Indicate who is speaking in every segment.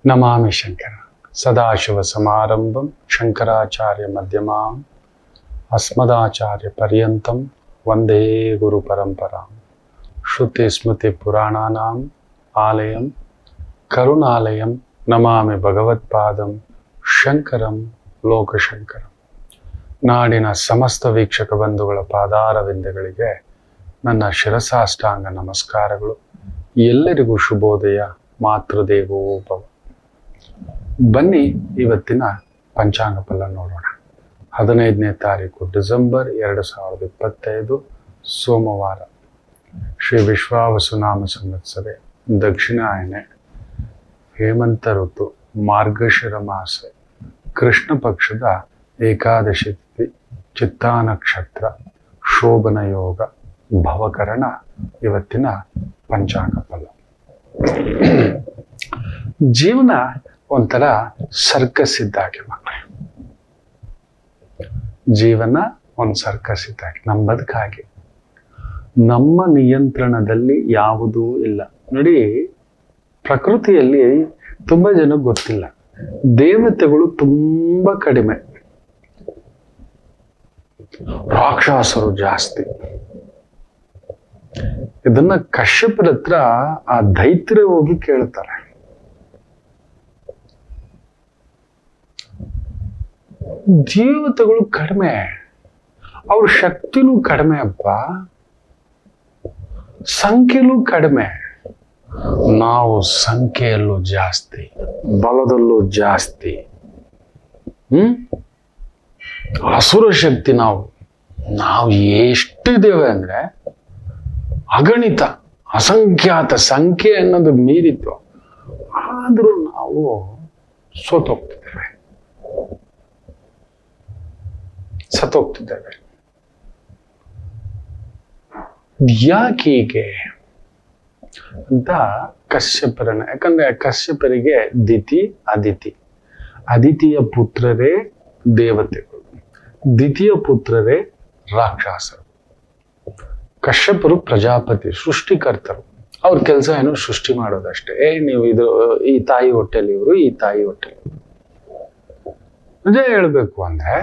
Speaker 1: ನಮಾಮಿ ಶಂಕರ ಸದಾಶಿವ ಸಮಾರಂಭಂ ಶಂಕರಾಚಾರ್ಯ ಮಧ್ಯಮಾಂ ಅಸ್ಮದಾಚಾರ್ಯ ಪರ್ಯಂತಂ ವಂದೇ ಗುರು ಪರಂಪರಾಂ ಶ್ರುತಿ ಸ್ಮೃತಿ ಪುರಾಣಾನಾಂ ಆಲಯಂ ಕರುಣಾಲಯಂ ನಮಾಮಿ ಭಗವತ್ಪಾದಂ ಶಂಕರಂ ಲೋಕಶಂಕರಂ. ನಾಡಿನ ಸಮಸ್ತ ವೀಕ್ಷಕ ಬಂಧುಗಳ ಪಾದಾರವಿಂದಗಳಿಗೆ ನನ್ನ ಶಿರಸಾಷ್ಟಾಂಗ ನಮಸ್ಕಾರಗಳು. ಎಲ್ಲರಿಗೂ ಶುಭೋದಯ. ಮಾತೃದೇವೋ ಭವ. ಬನ್ನಿ ಇವತ್ತಿನ ಪಂಚಾಂಗ ಫಲ ನೋಡೋಣ. 15ನೇ ತಾರೀಕು ಡಿಸೆಂಬರ್ 2025 ಸೋಮವಾರ. ಶ್ರೀ ವಿಶ್ವಾವಸುನಾಮ ಸಂವತ್ಸರೆ, ದಕ್ಷಿಣಾಯನೆ, ಹೇಮಂತ ಋತು, ಮಾರ್ಗಶಿರ ಮಾಸ, ಕೃಷ್ಣ ಪಕ್ಷದ ಏಕಾದಶಿ ತಿಥಿ, ಚಿತ್ತಾ ನಕ್ಷತ್ರ, ಶೋಭನ ಯೋಗ, ಭವಕರಣ. ಇವತ್ತಿನ ಪಂಚಾಂಗ ಫಲ. ಜೀವನ ಒಂಥರ ಸರ್ಕಸ್ ಇದ್ದಾಗೆ ಮಕ್ಕಳೇ. ಜೀವನ ಒಂದು ಸರ್ಕಸ್ ಇದ್ದಾಗೆ. ನಮ್ಮ ಬದುಕಾಗಿ ನಮ್ಮ ನಿಯಂತ್ರಣದಲ್ಲಿ ಯಾವುದೂ ಇಲ್ಲ. ನೋಡಿ, ಪ್ರಕೃತಿಯಲ್ಲಿ ತುಂಬಾ ಜನ ಗೊತ್ತಿಲ್ಲ, ದೇವತೆಗಳು ತುಂಬಾ ಕಡಿಮೆ, ರಾಕ್ಷಸರು ಜಾಸ್ತಿ. ಇದನ್ನ ಕಶ್ಯಪರ ಹತ್ರ ಆ ದೈತ್ಯ ಹೋಗಿ ಕೇಳ್ತಾರೆ. ದೇವತೆಗಳು ಕಡಿಮೆ, ಅವ್ರ ಶಕ್ತಿನೂ ಕಡಿಮೆ ಅಪ್ಪ, ಸಂಖ್ಯೆಲೂ ಕಡಿಮೆ. ನಾವು ಸಂಖ್ಯೆಯಲ್ಲೂ ಜಾಸ್ತಿ, ಬಲದಲ್ಲೂ ಜಾಸ್ತಿ. ಅಸುರ ಶಕ್ತಿ ನಾವು ಎಷ್ಟಿದ್ದೇವೆ ಅಂದ್ರೆ ಅಗಣಿತ, ಅಸಂಖ್ಯಾತ, ಸಂಖ್ಯೆ ಅನ್ನೋದು ಮೀರಿತ್ತು. ಆದ್ರೂ ನಾವು ಸೋತೋಗ್ತಿದ್ದೇವೆ. ಯಾಕೆ ಹೀಗೆ ಅಂತ ಕಶ್ಯಪರನ, ಯಾಕಂದ್ರೆ ಕಶ್ಯಪರಿಗೆ ದಿತಿ ಅದಿತಿ, ಅದಿತಿಯ ಪುತ್ರರೇ ದೇವತೆಗಳು, ದ್ವಿತೀಯ ಪುತ್ರರೇ ರಾಕ್ಷಸರು. ಕಶ್ಯಪರು ಪ್ರಜಾಪತಿ, ಸೃಷ್ಟಿಕರ್ತರು. ಅವ್ರ ಕೆಲಸ ಏನು? ಸೃಷ್ಟಿ ಮಾಡೋದಷ್ಟೇ. ನೀವು ಈ ತಾಯಿ ಹೊಟ್ಟೆಲಿ ಇವರು, ಈ ತಾಯಿ ಹೊಟ್ಟೆಲಿ. ನಿಜ ಹೇಳ್ಬೇಕು ಅಂದ್ರೆ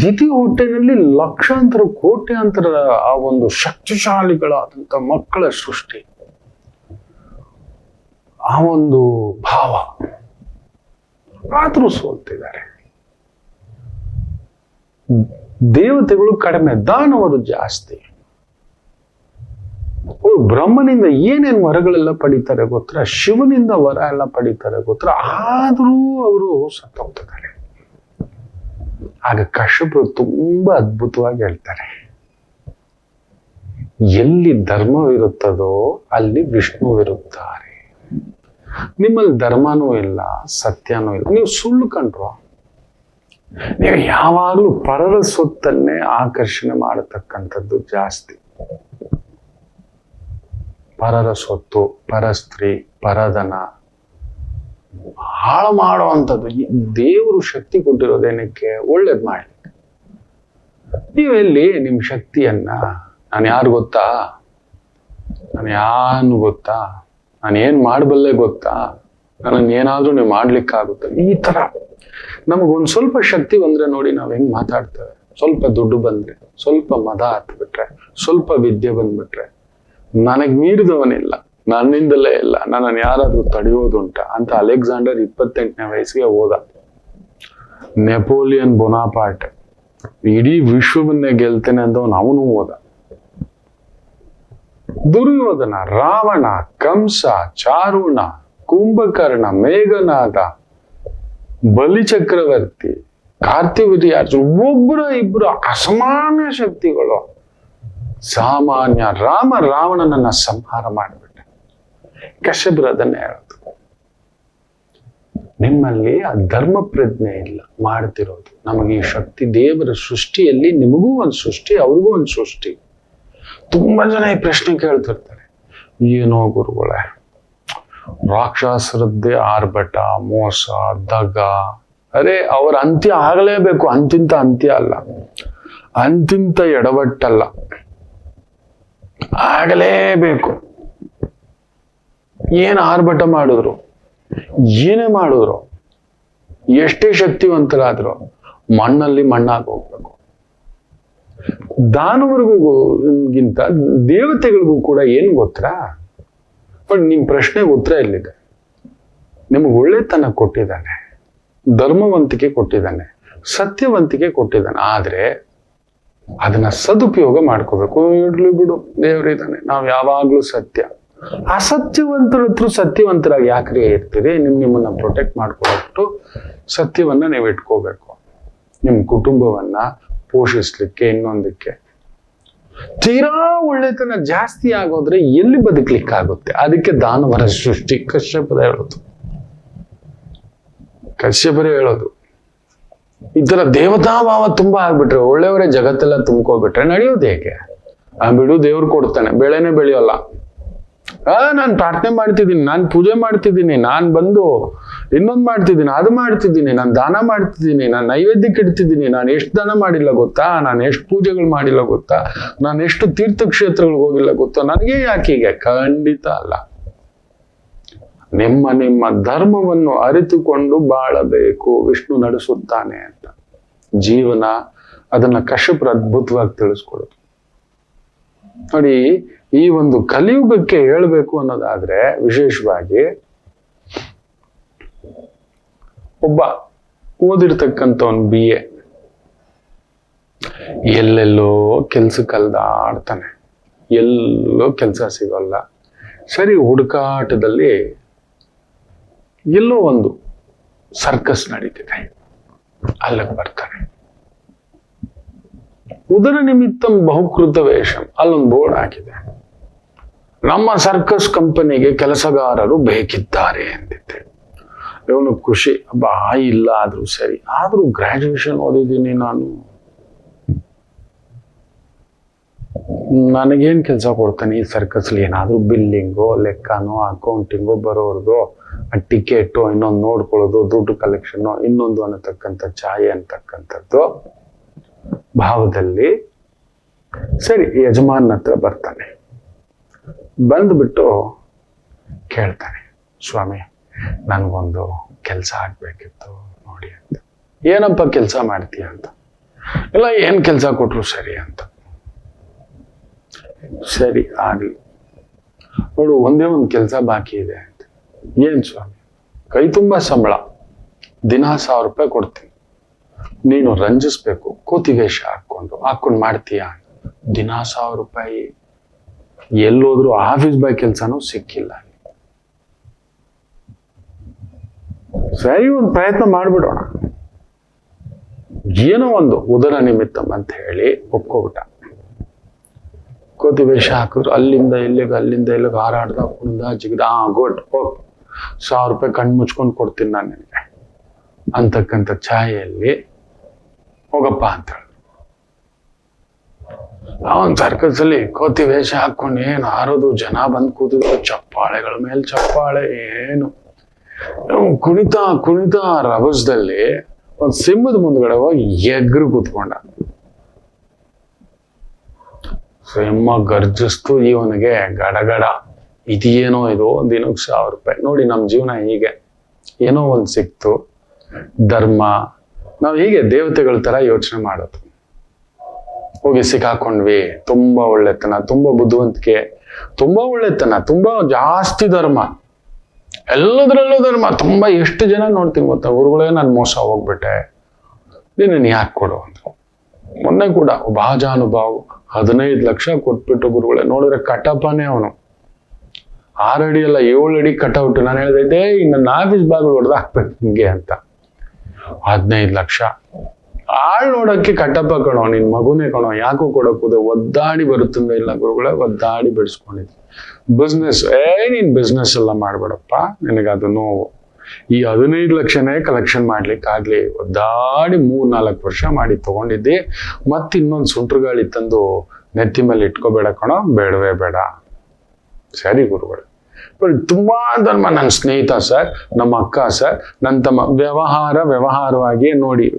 Speaker 1: ದ್ವಿತೀಯ ಹೊಟ್ಟೆನಲ್ಲಿ ಲಕ್ಷಾಂತರ ಕೋಟ್ಯಾಂತರ ಆ ಒಂದು ಶಕ್ತಿಶಾಲಿಗಳಾದಂಥ ಮಕ್ಕಳ ಸೃಷ್ಟಿ, ಆ ಒಂದು ಭಾವ. ಆದ್ರೂ ಸೋಲ್ತಿದ್ದಾರೆ. ದೇವತೆಗಳು ಕಡಿಮೆ, ದಾನವರು ಜಾಸ್ತಿ. ಬ್ರಹ್ಮನಿಂದ ಏನೇನು ವರಗಳೆಲ್ಲ ಪಡಿತಾರೆ ಗೊತ್ತಾ? ಶಿವನಿಂದ ವರ ಎಲ್ಲ ಪಡಿತಾರೆ ಗೊತ್ತಾ? ಆದ್ರೂ ಅವರು ಸತ್ತೋಗ್ತಿದ್ದಾರೆ. ಆಗ ಕಶ್ಯಪರು ತುಂಬಾ ಅದ್ಭುತವಾಗಿ ಹೇಳ್ತಾರೆ, ಎಲ್ಲಿ ಧರ್ಮವಿರುತ್ತದೋ ಅಲ್ಲಿ ವಿಷ್ಣುವಿರುತ್ತಾರೆ. ನಿಮ್ಮಲ್ಲಿ ಧರ್ಮನೂ ಇಲ್ಲ, ಸತ್ಯನೂ ಇಲ್ಲ. ನೀವು ಸುಳ್ಳು ಕಂಡ್ರು, ನೀವು ಯಾವಾಗಲೂ ಪರರ ಸೊತ್ತನ್ನೇ ಆಕರ್ಷಣೆ ಮಾಡತಕ್ಕಂಥದ್ದು ಜಾಸ್ತಿ. ಪರರ ಸೊತ್ತು, ಪರಸ್ತ್ರೀ, ಪರಧನ ಹಾಳು ಮಾಡುವಂಥದ್ದು. ದೇವರು ಶಕ್ತಿ ಕೊಟ್ಟಿರೋದೇನಕ್ಕೆ? ಒಳ್ಳೇದ್ ಮಾಡಿ. ನೀವೆಲ್ಲಿ ನಿಮ್ ಶಕ್ತಿಯನ್ನ, ನಾನು ಯಾರು ಗೊತ್ತಾ, ನಾನು ಏನ್ ಮಾಡಬಲ್ಲೆ ಗೊತ್ತಾ, ನನ್ನನ್ನು ಏನಾದ್ರೂ ನೀವು ಮಾಡ್ಲಿಕ್ಕಾಗುತ್ತೆ, ಈ ತರ ನಮಗೊಂದ್ ಸ್ವಲ್ಪ ಶಕ್ತಿ ಬಂದ್ರೆ ನೋಡಿ ನಾವ್ ಹೆಂಗ್ ಮಾತಾಡ್ತೇವೆ. ಸ್ವಲ್ಪ ದುಡ್ಡು ಬಂದ್ರೆ, ಸ್ವಲ್ಪ ಮದ ಹತ್ಬಿಟ್ರೆ, ಸ್ವಲ್ಪ ವಿದ್ಯೆ ಬಂದ್ಬಿಟ್ರೆ, ನನಗ್ ಮೀರಿದವನಿಲ್ಲ, ನನ್ನಿಂದಲೇ ಇಲ್ಲ, ನನ್ನನ್ನು ಯಾರಾದ್ರೂ ತಡೆಯೋದುಂಟ ಅಂತ ಅಲೆಕ್ಸಾಂಡರ್ 28ನೇ ವಯಸ್ಸಿಗೆ ಹೋದ. ನೆಪೋಲಿಯನ್ ಬೊನಾಪಾರ್ಟ್ ಇಡೀ ವಿಶ್ವವನ್ನೇ ಗೆಲ್ತೇನೆ ಅಂದವನು, ಅವನು ಹೋದ. ದುರ್ಯೋಧನ, ರಾವಣ, ಕಂಸ, ಚಾರುಣ, ಕುಂಭಕರ್ಣ, ಮೇಘನಾದ, ಬಲಿಚಕ್ರವರ್ತಿ, ಕಾರ್ತಿವೀರ್ಯಾರ್ಜುನ, ಒಬ್ಬರ ಇಬ್ಬರು ಅಸಮಾನ ಶಕ್ತಿಗಳು. ಸಾಮಾನ್ಯ ರಾವಣನನ್ನ ಸಂಹಾರ ಮಾಡಿಬಿಟ್ಟ. ಕಶ್ಯಪರು ಅದನ್ನೇ ಹೇಳೋದು, ನಿಮ್ಮಲ್ಲಿ ಆ ಧರ್ಮ ಪ್ರಜ್ಞೆ ಇಲ್ಲ, ಮಾಡ್ತಿರೋದು. ನಮಗೆ ಈ ಶಕ್ತಿ ದೇವರ ಸೃಷ್ಟಿಯಲ್ಲಿ, ನಿಮಗೂ ಒಂದು ಸೃಷ್ಟಿ, ಅವ್ರಿಗೂ ಒಂದು ಸೃಷ್ಟಿ. ತುಂಬಾ ಜನ ಈ ಪ್ರಶ್ನೆ ಕೇಳ್ತಿರ್ತಾರೆ, ಏನೋ ಗುರುಗಳೇ, ರಾಕ್ಷಸರದ್ದೇ ಆರ್ಭಟ, ಮೋಸ, ದಗ. ಅರೆ, ಅವರ ಅಂತ್ಯ ಆಗಲೇಬೇಕು. ಅಂತಿಂತ ಅಂತ್ಯ ಅಲ್ಲ, ಅಂತಿಂತ ಎಡವಟ್ಟಲ್ಲ, ಆಗಲೇಬೇಕು. ಏನ್ ಆರ್ಭಟ ಮಾಡಿದ್ರು, ಏನೇ ಮಾಡಿದ್ರು, ಎಷ್ಟೇ ಶಕ್ತಿವಂತರಾದ್ರು ಮಣ್ಣಲ್ಲಿ ಮಣ್ಣಾಗಿ ಹೋಗ್ಬೇಕು. ದಾನವರಿಗಿಂತ ದೇವತೆಗಳಿಗೂ ಕೂಡ ಏನ್ ಗೊತ್ತಾ? ಬಟ್ ನಿಮ್ ಪ್ರಶ್ನೆಗೆ ಉತ್ತರ ಎಲ್ಲಿದೆ? ನಿಮ್ಗೆ ಒಳ್ಳೆತನ ಕೊಟ್ಟಿದ್ದಾನೆ, ಧರ್ಮವಂತಿಕೆ ಕೊಟ್ಟಿದ್ದಾನೆ, ಸತ್ಯವಂತಿಕೆ ಕೊಟ್ಟಿದ್ದಾನೆ. ಆದ್ರೆ ಅದನ್ನ ಸದುಪಯೋಗ ಮಾಡ್ಕೋಬೇಕು. ಇಡ್ಲಿ ಬಿಡು, ದೇವರಿದ್ದಾನೆ, ನಾವ್ ಯಾವಾಗ್ಲೂ ಸತ್ಯ. ಅಸತ್ಯವಂತರ ಹತ್ರ ಸತ್ಯವಂತರಾಗಿ ಯಾಕ್ರಿ ಇರ್ತೀರಿ? ನಿಮ್ಮನ್ನ ಪ್ರೊಟೆಕ್ಟ್ ಮಾಡ್ಕೊಟ್ಟು ಸತ್ಯವನ್ನ ನೀವು ಇಟ್ಕೋಬೇಕು, ನಿಮ್ ಕುಟುಂಬವನ್ನ ಪೋಷಿಸ್ಲಿಕ್ಕೆ, ಇನ್ನೊಂದಕ್ಕೆ. ತೀರಾ ಒಳ್ಳೆತನ ಜಾಸ್ತಿ ಆಗೋದ್ರೆ ಎಲ್ಲಿ ಬದುಕ್ಲಿಕ್ಕಾಗುತ್ತೆ? ಅದಕ್ಕೆ ದಾನವರ ಸೃಷ್ಟಿ ಕಶ್ಯಪರೇ ಹೇಳೋದು ಈ ತರ ದೇವತಾ ಭಾವ ತುಂಬಾ ಆಗ್ಬಿಟ್ರೆ, ಒಳ್ಳೆಯವರೇ ಜಗತ್ತೆಲ್ಲ ತುಂಬ್ಕೋಬಿಟ್ರೆ ನಡೆಯೋದು ಹೇಗೆ? ಬಿಡು, ದೇವ್ರು ಕೊಡ್ತಾನೆ, ಬೆಳೆನೇ ಬೆಳೆಯೋಲ್ಲ. ನಾನು ಪ್ರಾರ್ಥನೆ ಮಾಡ್ತಿದ್ದೀನಿ, ನಾನು ಪೂಜೆ ಮಾಡ್ತಿದ್ದೀನಿ, ನಾನು ಬಂದು ಇನ್ನೊಂದು ಮಾಡ್ತಿದ್ದೀನಿ, ಅದು ಮಾಡ್ತಿದ್ದೀನಿ, ನಾನು ದಾನ ಮಾಡ್ತಿದ್ದೀನಿ, ನಾನು ನೈವೇದ್ಯಕ್ಕೆ ಇಡ್ತಿದ್ದೀನಿ, ನಾನು ಎಷ್ಟು ದಾನ ಮಾಡಿಲ್ಲ ಗೊತ್ತಾ, ನಾನು ಎಷ್ಟು ಪೂಜೆಗಳು ಮಾಡಿಲ್ಲ ಗೊತ್ತಾ, ನಾನು ಎಷ್ಟು ತೀರ್ಥಕ್ಷೇತ್ರಗಳಿಗೆ ಹೋಗಿಲ್ಲ ಗೊತ್ತಾ, ನನಗೆ ಯಾಕೆ ಹೀಗೆ? ಖಂಡಿತ ಅಲ್ಲ. ನಿಮ್ಮ ಧರ್ಮವನ್ನು ಅರಿತುಕೊಂಡು ಬಾಳಬೇಕು, ವಿಷ್ಣು ನಡೆಸುತ್ತಾನೆ ಅಂತ. ಜೀವನ ಅದನ್ನ ಕಶ್ಯಪರು ಅದ್ಭುತವಾಗಿ ತಿಳಿಸ್ಕೊಡೋದು ನೋಡಿ. ಈ ಒಂದು ಕಲಿಯುಗಕ್ಕೆ ಹೇಳ್ಬೇಕು ಅನ್ನೋದಾದ್ರೆ, ವಿಶೇಷವಾಗಿ ಒಬ್ಬ ಓದಿರ್ತಕ್ಕಂಥವನ್ BA ಎಲ್ಲೆಲ್ಲೋ ಕೆಲ್ಸಕ್ಕೆ ಅಲ್ದಾಡ್ತಾನೆ, ಎಲ್ಲೋ ಕೆಲಸ ಸಿಗೋಲ್ಲ. ಸರಿ, ಹುಡುಕಾಟದಲ್ಲಿ ಎಲ್ಲೋ ಒಂದು ಸರ್ಕಸ್ ನಡೀತಿದೆ, ಅಲ್ಲಿಗೆ ಬರ್ತಾನೆ. ಉದರ ನಿಮಿತ್ತಂ ಬಹುಕೃತ ವೇಷಂ, ಅಲ್ಲೊಂದು ಬೋರ್ಡ್ ಹಾಕಿದೆ, ನಮ್ಮ ಸರ್ಕಸ್ ಕಂಪನಿಗೆ ಕೆಲಸಗಾರರು ಬೇಕಿದ್ದಾರೆ ಅಂತಿದ್ದೆ. ಇವನು ಖುಷಿ, ಇಲ್ಲ ಆದ್ರೂ ಸರಿ, ಆದ್ರೂ ಗ್ರಾಜುಯೇಷನ್ ಓದಿದ್ದೀನಿ ನಾನು, ನನಗೇನ್ ಕೆಲಸ ಕೊಡ್ತಾನೆ ಈ ಸರ್ಕಸ್ಲಿ? ಏನಾದ್ರೂ ಬಿಲ್ಲಿಂಗೋ, ಲೆಕ್ಕನೋ, ಅಕೌಂಟಿಂಗೋ ಬರೋರ್ದು, ಟಿಕೆಟು, ಇನ್ನೊಂದು ನೋಡ್ಕೊಳ್ಳೋದು, ದುಡ್ಡು ಕಲೆಕ್ಷನ್, ಇನ್ನೊಂದು ಅನ್ನತಕ್ಕಂಥ ಛಾಯೆ ಅಂತಕ್ಕಂಥದ್ದು ಭಾವದಲ್ಲಿ. ಸರಿ, ಯಜಮಾನ್ ಹತ್ರ ಬರ್ತಾನೆ. ಬಂದ್ಬಿಟ್ಟು ಕೇಳ್ತಾನೆ, ಸ್ವಾಮಿ ನನ್ಗೊಂದು ಕೆಲಸ ಆಗ್ಬೇಕಿತ್ತು ನೋಡಿ ಅಂತ. ಏನಪ್ಪ ಕೆಲಸ ಮಾಡ್ತೀಯ ಅಂತ. ಇಲ್ಲ, ಏನ್ ಕೆಲಸ ಕೊಟ್ರು ಸರಿ ಅಂತ. ಸರಿ ಆಗ್ಲಿ ನೋಡು, ಒಂದೇ ಒಂದು ಕೆಲಸ ಬಾಕಿ ಇದೆ ಅಂತ. ಏನ್ ಸ್ವಾಮಿ? ಕೈ ತುಂಬಾ ಸಂಬಳ, ದಿನ 1000 ರೂಪಾಯಿ ಕೊಡ್ತೀನಿ, ನೀನು ರಂಜಿಸ್ಬೇಕು, ಕೋತಿ ವೇಷ ಹಾಕೊಂಡು ಮಾಡ್ತೀಯ? ದಿನ 1000 ರೂಪಾಯಿ, ಎಲ್ಲೋದ್ರು ಆಫೀಸ್ ಬಾಯ್ ಕೆಲ್ಸನೂ ಸಿಕ್ಕಿಲ್ಲ. ಸರಿ, ಒಂದು ಪ್ರಯತ್ನ ಮಾಡ್ಬಿಡೋಣ, ಏನೋ ಒಂದು ಉದರ ನಿಮಿತ್ತಂ ಅಂತ ಹೇಳಿ ಒಪ್ಕೊಬಿಟ್ಟ. ಕೋತಿ ವೇಷ ಹಾಕಿದ್ರು, ಅಲ್ಲಿಂದ ಇಲ್ಲಿಗೆ ಹಾರಾಡ್ದ, ಕುಣ್ದ ಜಿಗ್ದ. ಗುಡ್, ಹೋಗ್, 1000 ರೂಪಾಯಿ ಕಣ್ಣು ಮುಚ್ಕೊಂಡು ಕೊಡ್ತೀನಿ ನಾನು ನಿನಗೆ ಅಂತಕ್ಕಂಥ ಛಾಯೆಯಲ್ಲಿ ಹೋಗಪ್ಪ ಅಂತ ಹೇಳಿ. ಅವನ್ ಸರ್ಕಸ್ ಅಲ್ಲಿ ಕೋತಿ ವೇಷ ಹಾಕೊಂಡು ಏನು ಹಾರೋದು, ಜನ ಬಂದು ಕೂತಿದ್ರು, ಚಪ್ಪಾಳೆಗಳ ಮೇಲೆ ಚಪ್ಪಾಳೆ. ಏನು ಕುಣಿತ ರಭಸದಲ್ಲಿ ಒಂದ್ ಸಿಂಹದ ಮುಂದ್ಗಡೆ ಹೋಗಿ ಎಗ್ರು ಕೂತ್ಕೊಂಡ. ಸಿಂಹ ಗರ್ಜಿಸ್ತು, ಇವನಿಗೆ ಗಡಗಡ. ಇದೇನೋ ಇದು, ದಿನಕ್ಕೆ 1000 ರೂಪಾಯಿ. ನೋಡಿ, ನಮ್ ಜೀವನ ಹೀಗೆ, ಏನೋ ಒಂದ್ ಸಿಕ್ತು, ಧರ್ಮ, ನಾವ್ ಹೀಗೆ ದೇವತೆಗಳ ತರ ಯೋಚನೆ ಮಾಡೋದು. ಹೋಗಿ ಸಿಕ್ಕಾಕೊಂಡ್ವಿ, ತುಂಬಾ ಒಳ್ಳೆತನ, ತುಂಬಾ ಬುದ್ಧಿವಂತಿಕೆ, ತುಂಬಾ ಒಳ್ಳೆತನ, ತುಂಬಾ ಜಾಸ್ತಿ ಧರ್ಮ, ಎಲ್ಲದರಲ್ಲೂ ಧರ್ಮ. ತುಂಬಾ ಎಷ್ಟು ಜನ ನೋಡ್ತೀನಿ ಗೊತ್ತಾ, ಗುರುಗಳೇ ನಾನು ಮೋಸ ಹೋಗ್ಬಿಟ್ಟೆ, ನೀನು ಯಾಕೆ ಕೊಡು ಅಂತ. ಮೊನ್ನೆ ಕೂಡ ಒಬ್ಬ ಅನುಭವ 15 ಲಕ್ಷ ಕೊಟ್ಬಿಟ್ಟು ಗುರುಗಳೇ, ನೋಡಿದ್ರೆ ಕಟಪನೇ ಅವನು, 6 ಅಡಿ ಅಲ್ಲ 7 ಅಡಿ ಕಟೌಟ್. ನಾನು ಹೇಳಿದೆ, ನನ್ನ ಆಫೀಸ್ ಬಾಗಿಲು ಹೊಡೆದು ಹಾಕ್ಬೇಕು ನಿಂಗೆ ಅಂತ. 15 ಲಕ್ಷ ನೋಡಕ್ಕೆ ಕಟ್ಟಪ್ಪ ಕಣೋ, ನಿನ್ ಮಗುನೇ ಕಣೋ, ಯಾಕೋ ಕೊಡಕ್ಕೋದೆ, ಒದ್ದಾಡಿ ಬರುತ್ತಂದ. ಇಲ್ಲ ಗುರುಗಳೇ, ಒದ್ದಾಡಿ ಬೆಳೆಸ್ಕೊಂಡಿದ್ವಿ. ಬಿಸ್ನೆಸ್, ನೀನ್ ಬಿಸ್ನೆಸ್ ಎಲ್ಲ ಮಾಡ್ಬೇಡಪ್ಪ, ನಿನಗೆ ಅದು ನೋವು. ಈ 15 ಲಕ್ಷನೇ ಕಲೆಕ್ಷನ್ ಮಾಡ್ಲಿಕ್ಕಾಗ್ಲಿ, ಒದ್ದಾಡಿ 3-4 ವರ್ಷ ಮಾಡಿ ತಗೊಂಡಿದ್ದೆ. ಮತ್ ಇನ್ನೊಂದು ಸುಂಟ್ರ ಗಾಳಿ ತಂದು ನೆತ್ತಿ ಮೇಲೆ ಇಟ್ಕೋಬೇಡ ಕಣೋ, ಬೇಡವೇ ಬೇಡ. ಸರಿ ಗುರುಗಳು, ತುಂಬಾ ಧರ್ಮ. ನನ್ನ ಸ್ನೇಹಿತ ಸರ್, ನಮ್ಮ ಅಕ್ಕ ಸರ್, ನನ್ನ ತಮ್ಮ, ವ್ಯವಹಾರವಾಗಿ ನೋಡಿ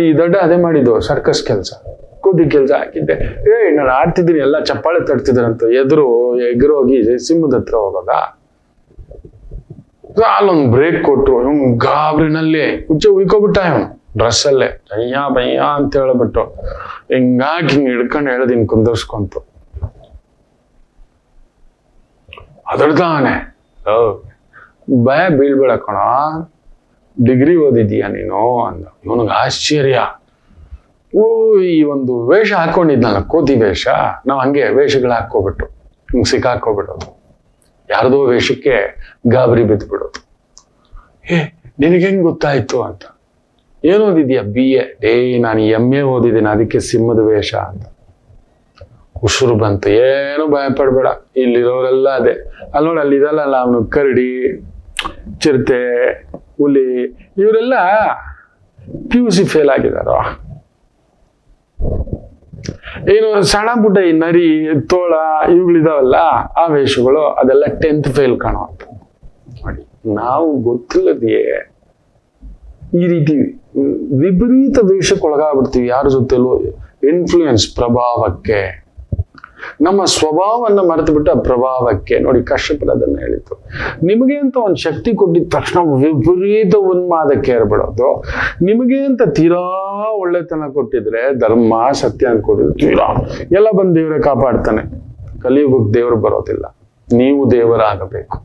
Speaker 1: ಈ ದೊಡ್ಡ ಅದೇ ಮಾಡಿದ್ದು, ಸರ್ಕಸ್ ಕೆಲಸ, ಕೂದಿ ಕೆಲಸ ಹಾಕಿದ್ದೆ. ನಾನು ಆಡ್ತಿದ್ದೀನಿ, ಎಲ್ಲ ಚಪ್ಪಾಳೆ ತಡ್ತಿದ್ರಂತ. ಎಗ್ರೋಗಿ ಸಿಂಹದ ಹತ್ರ ಹೋಗೋದ. ಅಲ್ಲೊಂದು ಬ್ರೇಕ್ ಕೊಟ್ರು, ಇವ್ನು ಗಾಬ್ರಿನಲ್ಲಿ ಉಯ್ಕೊಬಿಟ್ಟ ಇವನು ಡ್ರೆಸ್ ಅಲ್ಲೇ ಅಯ್ಯ ಬಯ್ಯ ಅಂತ ಹೇಳ್ಬಿಟ್ಟು ಹಿಂಗಾಗಿ ಹಿಂಗ್ ಹಿಡ್ಕೊಂಡು ಹೇಳದ್ ಹಿಂಗ್ ಕುಂದರ್ಸ್ಕೊಂತು. ಅದರ್ದಾನೆ ಭಯ ಬೀಳ್ಬೇಡ ಕಣ, ಡಿಗ್ರಿ ಓದಿದೀಯ ನೀನು ಅಂದ. ಇವನಿಗೆ ಆಶ್ಚರ್ಯ. ಓ, ಈ ಒಂದು ವೇಷ ಹಾಕೊಂಡಿದ್ನಲ್ಲ, ಕೋತಿ ವೇಷ, ನಾವ್ ಹಂಗೆ ವೇಷಗಳು ಹಾಕೋಬಿಟ್ಟು ಹಿಂಗ್ ಸಿಕ್ಕಾಕೋಬಿಡೋದು, ಯಾರ್ದೋ ವೇಷಕ್ಕೆ ಗಾಬರಿ ಬಿದ್ದು ಬಿಡೋದು. ನಿನಗೆ ಹೆಂಗ್ ಗೊತ್ತಾಯ್ತು ಅಂತ. ಏನ್ ಓದಿದ್ಯಾ? BA. ನಾನು MA ಓದಿದ್ದೀನಿ, ಅದಕ್ಕೆ ಸಿಂಹದ ವೇಷ ಅಂತ. ಉಸಿರು ಬಂತು. ಏನು ಭಯ ಪಡ್ಬೇಡ, ಇಲ್ಲಿರೋರೆಲ್ಲ ಅದೇ. ಅಲ್ಲಿ ನೋಡಿ, ಅಲ್ಲಿ ಇದಲ್ಲ ಅವನು ಕರಡಿ, ಚಿರತೆ, ಹುಲಿ, ಇವರೆಲ್ಲ PUC ಫೇಲ್ ಆಗಿದಾರ. ಏನು ಸಣ್ಣ ಪುಟ್ಟ ಈ ನರಿ, ತೋಳ ಇವುಗಳಿದಾವಲ್ಲ ಆ ವೇಷಗಳು, ಅದೆಲ್ಲ 10th ಫೇಲ್ ಕಾಣೋ ಅಂತ. ನೋಡಿ, ನಾವು ಗೊತ್ತಿಲ್ಲದೆಯೇ ಈ ರೀತಿ ವಿಪರೀತ ವೇಷಕ್ಕೆ ಒಳಗಾಗ್ಬಿಡ್ತೀವಿ. ಯಾರ ಜೊತೆಲೂ ಇನ್ಫ್ಲೂಯೆನ್ಸ್, ಪ್ರಭಾವಕ್ಕೆ. ನಮ್ಮ ಸ್ವಭಾವವನ್ನು ಮರೆತು ಬಿಟ್ಟು ಆ ಪ್ರಭಾವಕ್ಕೆ. ನೋಡಿ, ಕಶ್ಯಪರು ಅದನ್ನ ಹೇಳಿತ್ತು, ನಿಮಗೆ ಅಂತ ಒಂದು ಶಕ್ತಿ ಕೊಟ್ಟಿದ ತಕ್ಷಣ ವಿಪರೀತ ಉನ್ಮಾದಕ್ಕೆ ಏರ್ಬಿಡೋದು. ನಿಮಗೆ ಅಂತ ತೀರಾ ಒಳ್ಳೆತನ ಕೊಟ್ಟಿದ್ರೆ, ಧರ್ಮ ಸತ್ಯ ಅನ್ಕೊಟ್ಟಿದ್ರೆ ತೀರಾ ಎಲ್ಲ ಬಂದು ದೇವರೇ ಕಾಪಾಡ್ತಾನೆ. ಕಲಿಯುಗಕ್ಕೆ ದೇವರು ಬರೋದಿಲ್ಲ, ನೀವು ದೇವರಾಗಬೇಕು.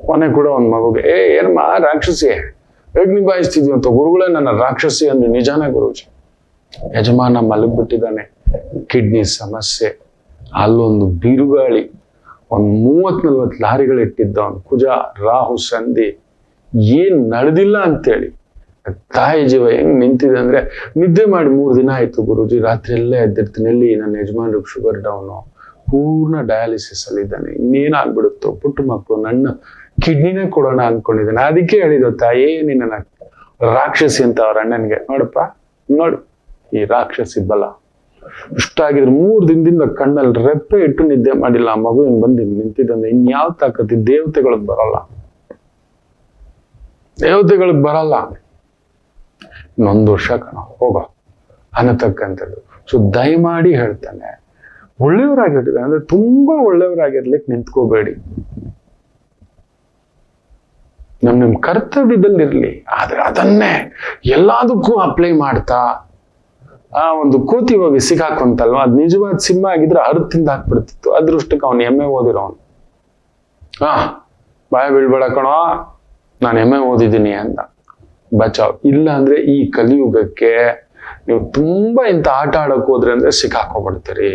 Speaker 1: ಕೊನೆ ಕೂಡ ಒಂದ್ ಮಗುಗೆ ಏನಮ್ಮ ರಾಕ್ಷಸಿ ಹೇಗ್ ನಿಭಾಯಿಸ್ತಿದ್ವಿ ಅಂತ ಗುರುಗಳೇ ನನ್ನ ರಾಕ್ಷಸಿ ಅಂದ್ರೆ ನಿಜಾನೇ ಗುರುಜಿ. ಯಜಮಾನ ಮಲಗ್ಬಿಟ್ಟಿದ್ದಾನೆ, ಕಿಡ್ನಿ ಸಮಸ್ಯೆ, ಅಲ್ಲೊಂದು ಬಿರುಗಾಳಿ, ಒಂದ್ 30-40 ಲಾರಿಗಳು ಇಟ್ಟಿದ್ದ ಅವ್ನು, ಕುಜ ರಾಹು ಸಂಧಿ, ಏನ್ ನಡೆದಿಲ್ಲ ಅಂತೇಳಿ ತಾಯಿ ಜೀವ ಹೆಂಗ್ ನಿಂತಿದೆ ಅಂದ್ರೆ, ನಿದ್ದೆ ಮಾಡಿ 3 ದಿನ ಆಯ್ತು ಗುರುಜಿ, ರಾತ್ರಿ ಎಲ್ಲ ಎದ್ದಿರ್ತೀನಿ. ಎಲ್ಲಿ ನನ್ನ ಯಜಮಾನ್ರಿಗೆ ಶುಗರ್ ಡೌನು, ಪೂರ್ಣ ಡಯಾಲಿಸಿಸ್ ಅಲ್ಲಿ ಇದ್ದಾನೆ, ಇನ್ನೇನಾಗ್ಬಿಡುತ್ತೋ, ಪುಟ್ಟ ಮಕ್ಕಳು, ನನ್ನ ಕಿಡ್ನಿನೇ ಕೊಡೋಣ ಅನ್ಕೊಂಡಿದ್ದಾನೆ. ಅದಕ್ಕೆ ಹೇಳಿದ ತಾಯಿ, ನಿನ್ನ ರಾಕ್ಷಸಿ ಅಂತ ಅವ್ರ ಅಣ್ಣನಿಗೆ. ನೋಡಪ್ಪ, ನೋಡು ಈ ರಾಕ್ಷಸಿ ಬಲ ಇಷ್ಟಾಗಿದ್ರೆ 3 ದಿನದಿಂದ ಕಣ್ಣಲ್ಲಿ ರೆಪ್ಪೆ ಇಟ್ಟು ನಿದ್ದೆ ಮಾಡಿಲ್ಲ ಆ ಮಗು ಬಂದು ನಿಂತಿದ್ದಂದ್ರೆ ಇನ್ಯಾವ ತಾಕತಿ ದೇವತೆಗಳಿಗೆ ಬರಲ್ಲ, ದೇವತೆಗಳಿಗೆ ಬರಲ್ಲ. ಇನ್ನೊಂದು ವರ್ಷ ಕಣ ಹೋಗ ಅನ್ನತಕ್ಕಂಥದ್ದು. ಸೊ ದಯಮಾಡಿ ಹೇಳ್ತಾನೆ, ಒಳ್ಳೆಯವರಾಗಿರ್ತಾರೆ ಅಂದ್ರೆ ತುಂಬಾ ಒಳ್ಳೆಯವರಾಗಿರ್ಲಿಕ್ಕೆ ನಿಂತ್ಕೋಬೇಡಿ. ನಿಮ್ ಕರ್ತವ್ಯದಲ್ಲಿರ್ಲಿ, ಆದ್ರೆ ಅದನ್ನೇ ಎಲ್ಲದಕ್ಕೂ ಅಪ್ಲೈ ಮಾಡ್ತಾ ಆ ಒಂದು ಕೋತಿ ಹೋಗಿ ಸಿಕ್ಕಾಕೊಂತಲ್ವ, ಅದ್ ನಿಜವಾದ ಸಿಂಹ ಆಗಿದ್ರೆ ಅರ್ತಿಂದ ಹಾಕ್ಬಿಡ್ತಿತ್ತು. ಅದೃಷ್ಟಕ್ಕೆ ಅವ್ನು MA ಓದಿರೋನು. ಭಯ ಬೀಳ್ಬೇಡ ಕಣೋ, ನಾನು MA ಓದಿದ್ದೀನಿ ಅಂದ, ಬಚಾವ್. ಇಲ್ಲ ಅಂದ್ರೆ ಈ ಕಲಿಯುಗಕ್ಕೆ ನೀವು ತುಂಬಾ ಇಂಥ ಆಟ ಆಡಕ್ ಹೋದ್ರೆ ಅಂದ್ರೆ ಸಿಕ್ಕಾಕೋಬಿಡ್ತೀರಿ.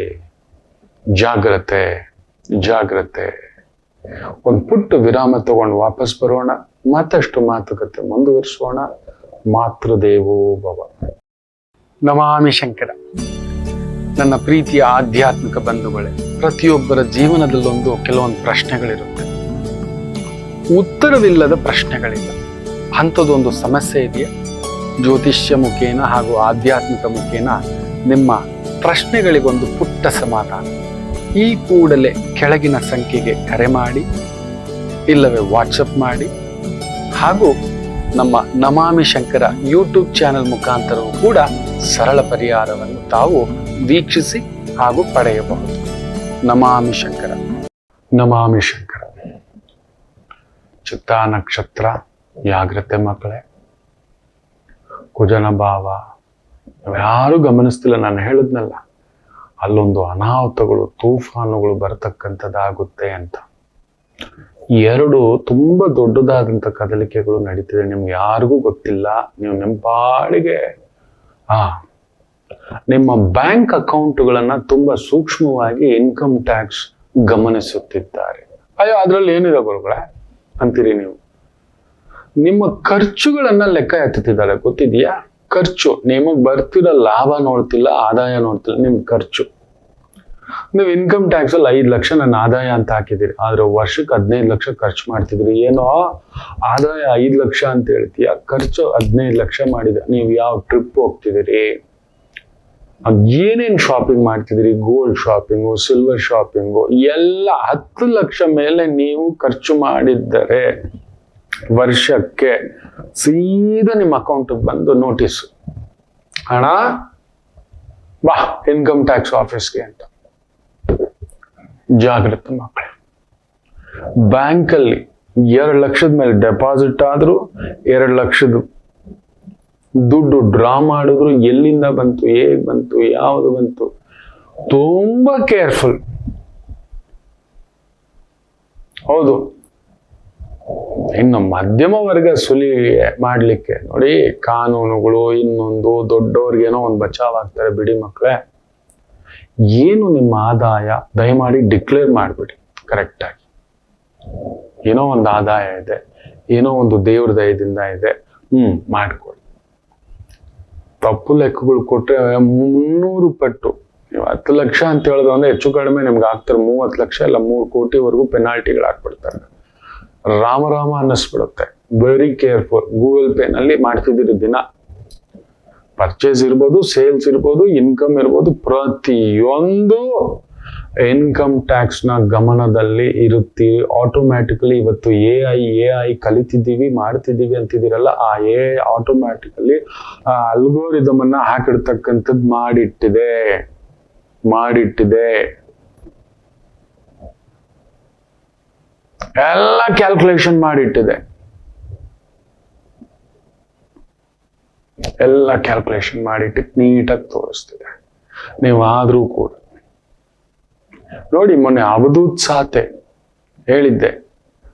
Speaker 1: ಜಾಗ್ರತೆ, ಜಾಗ್ರತೆ. ಒಂದು ಪುಟ್ಟ ವಿರಾಮ ತಗೊಂಡು ವಾಪಸ್ ಬರೋಣ, ಮತ್ತಷ್ಟು ಮಾತುಕತೆ ಮುಂದುವರಿಸೋಣ. ಮಾತೃದೇವೋ ಭವ. ನಮಾಮಿ ಶಂಕರ. ನನ್ನ ಪ್ರೀತಿಯ ಆಧ್ಯಾತ್ಮಿಕ ಬಂಧುಗಳೇ, ಪ್ರತಿಯೊಬ್ಬರ ಜೀವನದಲ್ಲೊಂದು ಕೆಲವೊಂದು ಪ್ರಶ್ನೆಗಳಿರುತ್ತೆ, ಉತ್ತರವಿಲ್ಲದ ಪ್ರಶ್ನೆಗಳಿಲ್ಲ. ಅಂಥದ್ದೊಂದು ಸಮಸ್ಯೆ ಇದೆಯಾ? ಜ್ಯೋತಿಷ್ಯ ಮುಖೇನ ಹಾಗೂ ಆಧ್ಯಾತ್ಮಿಕ ಮುಖೇನ ನಿಮ್ಮ ಪ್ರಶ್ನೆಗಳಿಗೊಂದು ಪುಟ್ಟ ಸಮಾಧಾನ. ಈ ಕೂಡಲೇ ಕೆಳಗಿನ ಸಂಖ್ಯೆಗೆ ಕರೆ ಮಾಡಿ, ಇಲ್ಲವೇ ವಾಟ್ಸಪ್ ಮಾಡಿ, ಹಾಗೂ ನಮ್ಮ ನಮಾಮಿ ಶಂಕರ ಯೂಟ್ಯೂಬ್ ಚಾನೆಲ್ ಮುಖಾಂತರವೂ ಕೂಡ ಸರಳ ಪರಿಹಾರವನ್ನು ತಾವು ವೀಕ್ಷಿಸಿ ಹಾಗೂ ಪಡೆಯಬಹುದು. ನಮಾಮಿ ಶಂಕರ. ನಮಾಮಿ ಶಂಕರ. ಚಿತ್ತಾ ನಕ್ಷತ್ರ, ಜಾಗ್ರತೆ ಮಕ್ಕಳೇ. ಕುಜನ ಭಾವ ಯಾರು ಗಮನಿಸ್ತಿಲ್ಲ. ನಾನು ಹೇಳಿದ್ನಲ್ಲ, ಅಲ್ಲೊಂದು ಅನಾಹುತಗಳು, ತೂಫಾನುಗಳು ಬರತಕ್ಕಂಥದ್ದಾಗುತ್ತೆ ಅಂತ. 2 ತುಂಬಾ ದೊಡ್ಡದಾದಂಥ ಕದಲಿಕೆಗಳು ನಡೀತಿದೆ. ನಿಮ್ಗೆ ಯಾರಿಗೂ ಗೊತ್ತಿಲ್ಲ. ನೀವು ನಿಮ್ಮ ಪಾಡಿಗೆ ನಿಮ್ಮ ಬ್ಯಾಂಕ್ ಅಕೌಂಟ್ಗಳನ್ನ ತುಂಬಾ ಸೂಕ್ಷ್ಮವಾಗಿ ಇನ್ಕಮ್ ಟ್ಯಾಕ್ಸ್ ಗಮನಿಸುತ್ತಿದ್ದಾರೆ. ಅಯ್ಯೋ ಅದ್ರಲ್ಲಿ ಏನಿದೆ ಗುರುಗಳೇ ಅಂತೀರಿ ನೀವು. ನಿಮ್ಮ ಖರ್ಚುಗಳನ್ನ ಲೆಕ್ಕ ಎತ್ತುತ್ತಿದ್ದಾರೆ, ಗೊತ್ತಿದೆಯಾ? ಖರ್ಚು ನಿಮಗ್ ಬರ್ತಿರೋ ಲಾಭ ನೋಡ್ತಿಲ್ಲ, ಆದಾಯ ನೋಡ್ತಿಲ್ಲ, ನಿಮ್ ಖರ್ಚು. ನೀವು ಇನ್ಕಮ್ ಟ್ಯಾಕ್ಸ್ ಅಲ್ಲಿ 5 ಲಕ್ಷ ನನ್ನ ಆದಾಯ ಅಂತ ಹಾಕಿದಿರಿ, ಆದ್ರೆ ವರ್ಷಕ್ಕೆ 15 ಲಕ್ಷ ಖರ್ಚು ಮಾಡ್ತಿದ್ರಿ. ಏನೋ ಆದಾಯ 5 ಲಕ್ಷ ಅಂತ ಹೇಳ್ತೀಯ, ಖರ್ಚು 15 ಲಕ್ಷ ಮಾಡಿದೆ. ನೀವು ಯಾವ ಟ್ರಿಪ್ ಹೋಗ್ತಿದ್ದೀರಿ, ಏನೇನ್ ಶಾಪಿಂಗ್ ಮಾಡ್ತಿದ್ದೀರಿ, ಗೋಲ್ಡ್ ಶಾಪಿಂಗು, ಸಿಲ್ವರ್ ಶಾಪಿಂಗು, ಎಲ್ಲ 10 ಲಕ್ಷ ಮೇಲೆ ನೀವು ಖರ್ಚು ಮಾಡಿದ್ದರೆ ವರ್ಷಕ್ಕೆ ಸೀದಾ ನಿಮ್ಮ ಅಕೌಂಟ್ ಬಂದು ನೋಟಿಸ್, ಹಣ ಬಾ ಇನ್ಕಮ್ ಟ್ಯಾಕ್ಸ್ ಆಫೀಸ್ಗೆ ಅಂತ. ಜಾಗ್ರತೆ ಮಕ್ಕಳೇ. ಬ್ಯಾಂಕಲ್ಲಿ 2 ಲಕ್ಷದ ಮೇಲೆ ಡೆಪಾಸಿಟ್ ಆದ್ರು, 2 ಲಕ್ಷದ ದುಡ್ಡು ಡ್ರಾ ಮಾಡಿದ್ರು, ಎಲ್ಲಿಂದ ಬಂತು, ಹೇಗ್ ಬಂತು, ಯಾವುದು ಬಂತು, ತುಂಬಾ ಕೇರ್ಫುಲ್. ಹೌದು. ಇನ್ನು ಮಧ್ಯಮ ವರ್ಗ ಸುಲಿ ಮಾಡ್ಲಿಕ್ಕೆ ನೋಡಿ ಕಾನೂನುಗಳು, ಇನ್ನೊಂದು ದೊಡ್ಡವ್ರಿಗೇನೋ ಒಂದು ಬಚಾವ್ ಆಗ್ತಾರೆ. ಬಿಡಿ ಮಕ್ಕಳೇ, ಏನು ನಿಮ್ಮ ಆದಾಯ ದಯಮಾಡಿ ಡಿಕ್ಲೇರ್ ಮಾಡ್ಬಿಡಿ ಕರೆಕ್ಟ್ ಆಗಿ. ಏನೋ ಒಂದು ಆದಾಯ ಇದೆ, ಏನೋ ಒಂದು ದೇವ್ರ ದಯದಿಂದ ಇದೆ, ಮಾಡ್ಕೊಳ್ಳಿ. ತಪ್ಪು ಲೆಕ್ಕಗಳು ಕೊಟ್ರೆ 300 ಪಟ್ಟು. ನೀವು 10 ಲಕ್ಷ ಅಂತ ಹೇಳಿದ್ರೆ ಅಂದ್ರೆ ಹೆಚ್ಚು ಕಡಿಮೆ ನಿಮ್ಗೆ ಆಗ್ತಾರೆ 30 ಲಕ್ಷ ಇಲ್ಲ 3 ಕೋಟಿವರೆಗೂ ಪೆನಾಲ್ಟಿಗಳು ಹಾಕ್ಬಿಡ್ತಾರೆ. ರಾಮ ಅನ್ನಿಸ್ಬಿಡುತ್ತೆ. Very careful. ಗೂಗಲ್ ಪೇ ನಲ್ಲಿ ಮಾಡ್ತಿದ್ದೀರಿ ದಿನ, ಪರ್ಚೇಸ್ ಇರ್ಬೋದು, ಸೇಲ್ಸ್ ಇರ್ಬೋದು, ಇನ್ಕಮ್ ಇರ್ಬೋದು, ಪ್ರತಿಯೊಂದು ಇನ್ಕಮ್ ಟ್ಯಾಕ್ಸ್ ನ ಗಮನದಲ್ಲಿ ಇರುತ್ತೀವಿ. ಆಟೋಮ್ಯಾಟಿಕಲಿ ಇವತ್ತು ಎಐ ಕಲಿತಿದ್ದೀವಿ, ಮಾಡ್ತಿದ್ದೀವಿ ಅಂತಿದ್ದೀರಲ್ಲ, ಆ ಎಐ ಆಟೋಮ್ಯಾಟಿಕಲಿ ಆ ಅಲ್ಗೋರಿದಮ್ ಅನ್ನ ಹಾಕಿಡ್ತಕ್ಕಂಥದ್ದು ಮಾಡಿಟ್ಟಿದೆ. ಎಲ್ಲ ಕ್ಯಾಲ್ಕುಲೇಷನ್ ಮಾಡಿಟ್ಟಿದೆ. ಎಲ್ಲ ಕ್ಯಾಲ್ಕುಲೇಷನ್ ಮಾಡಿಟ್ಟು ನೀಟಾಗಿ ತೋರಿಸ್ತಿದೆ. ನೀವಾದ್ರೂ ಕೂಡ ನೋಡಿ, ಮೊನ್ನೆ ಅವಧೂತ್ ಸಾತೆ ಹೇಳಿದ್ದೆ,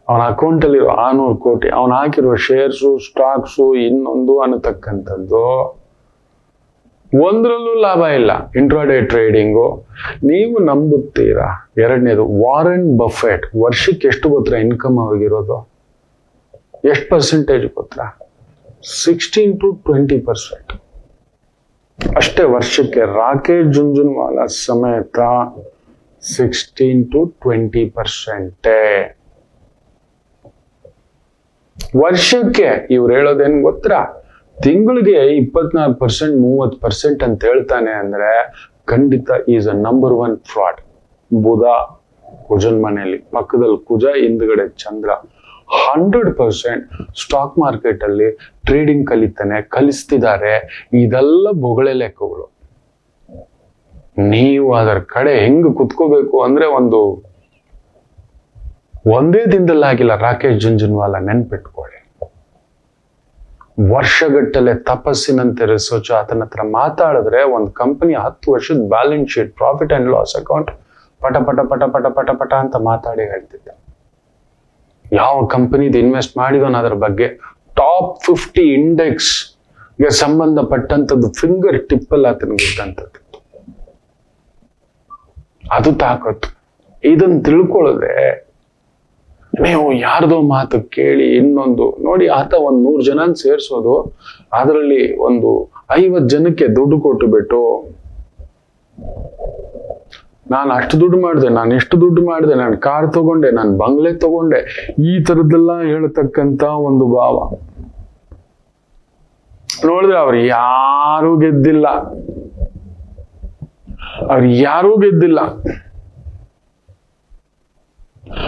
Speaker 1: ಅವನ ಅಕೌಂಟ್ ಅಲ್ಲಿರೋ 600 ಕೋಟಿ ಅವನು ಹಾಕಿರುವ ಶೇರ್ಸು, ಸ್ಟಾಕ್ಸು, ಇನ್ನೊಂದು ಅನ್ನತಕ್ಕಂಥದ್ದು ಒಂದ್ರಲ್ಲೂ ಲಾಭ ಇಲ್ಲ. ಇಂಟ್ರಾಡೇ ಟ್ರೇಡಿಂಗು ನೀವು ನಂಬುತ್ತೀರಾ? ಎರಡನೇದು, ವಾರೆನ್ ಬಫೆಟ್ ವರ್ಷಕ್ಕೆ ಎಷ್ಟು ಗೊತ್ತಾ ಇನ್ಕಮ್ ಅವ್ರಿಗಿರೋದು? ಎಷ್ಟು ಪರ್ಸೆಂಟೇಜ್ ಗೊತ್ತಾ? 16 to 20% ಅಷ್ಟೇ ವರ್ಷಕ್ಕೆ. ರಾಕೇಶ್ ಜುಂಜುನ್ವಾಲಾ ಸಮೇತ 16 to 20% ವರ್ಷಕ್ಕೆ. ಇವ್ರು ಹೇಳೋದೇನ್ ಗೊತ್ತಾ? ತಿಂಗಳಿಗೆ 24%, 30% ಅಂತ ಹೇಳ್ತಾನೆ ಅಂದ್ರೆ ಖಂಡಿತ ಈಸ್ ಅ ನಂಬರ್ 1 ಫ್ರಾಡ್. ಬುಧ ಕುಜನ್ ಮನೆಯಲ್ಲಿ, ಪಕ್ಕದಲ್ಲಿ ಕುಜ, ಹಿಂದ್ಗಡೆ ಚಂದ್ರ. 100% ಸ್ಟಾಕ್ ಮಾರ್ಕೆಟ್ ಅಲ್ಲಿ ಟ್ರೇಡಿಂಗ್ ಕಲಿಸ್ತಿದ್ದಾರೆ. ಇದೆಲ್ಲ ಬೊಗಳೆ ಲೆಕ್ಕಗಳು. ನೀವು ಅದರ ಕಡೆ ಹೆಂಗ್ ಕುತ್ಕೋಬೇಕು ಅಂದ್ರೆ ಒಂದೇ ದಿನದಲ್ಲಾಗಿಲ್ಲ. ರಾಕೇಶ್ ಜುಂಜುನ್ವಾಲಾ ನೆನ್ಪಿಟ್ಕೊಳ್ಳಿ. ವರ್ಷಗಟ್ಟಲೆ ತಪಸ್ಸಿನಂತೆ ರಿಸರ್ಚ್. ಆತನ ಹತ್ರ ಮಾತಾಡಿದ್ರೆ ಒಂದು ಕಂಪನಿ 10 ವರ್ಷದ balance sheet, profit and loss account ಪಟ ಪಟ ಪಟ ಪಟ ಪಟ ಪಟ ಅಂತ ಮಾತಾಡಿ ಹೇಳ್ತಿದ್ದೆ. ಯಾವ ಕಂಪನಿದು ಇನ್ವೆಸ್ಟ್ ಮಾಡಿದೋನ ಅದರ ಬಗ್ಗೆ. ಟಾಪ್ 50 ಇಂಡೆಕ್ಸ್ ಗೆ ಸಂಬಂಧಪಟ್ಟಂತದ್ದು ಫಿಂಗರ್ ಟಿಪ್ಪಲ್ಲಿ ಆತನಿಗೆ ಇದ್ದಂಥದ್ದು. ಅದು ತಾಕತ್ತು. ಇದನ್ನ ತಿಳ್ಕೊಳ್ಳದೆ ನೀವು ಯಾರ್ದೋ ಮಾತು ಕೇಳಿ ಇನ್ನೊಂದು ನೋಡಿ. ಆತ 100 ಜನ ಸೇರ್ಸೋದು, ಅದರಲ್ಲಿ 50 ಜನಕ್ಕೆ ದುಡ್ಡು ಕೊಟ್ಟು ಬಿಟ್ಟು, ನಾನು ಅಷ್ಟು ದುಡ್ಡು ಮಾಡಿದೆ, ನಾನು ಎಷ್ಟು ದುಡ್ಡು ಮಾಡಿದೆ, ನಾನು ಕಾರ್ ತಗೊಂಡೆ, ನಾನು ಬಂಗ್ಲೆ ತಗೊಂಡೆ, ಈ ತರದ್ದೆಲ್ಲ ಹೇಳ್ತಕ್ಕಂತ ಒಂದು ಭಾವ ನೋಡಿದ್ರೆ ಅವ್ರು ಯಾರೂ ಗೆದ್ದಿಲ್ಲ.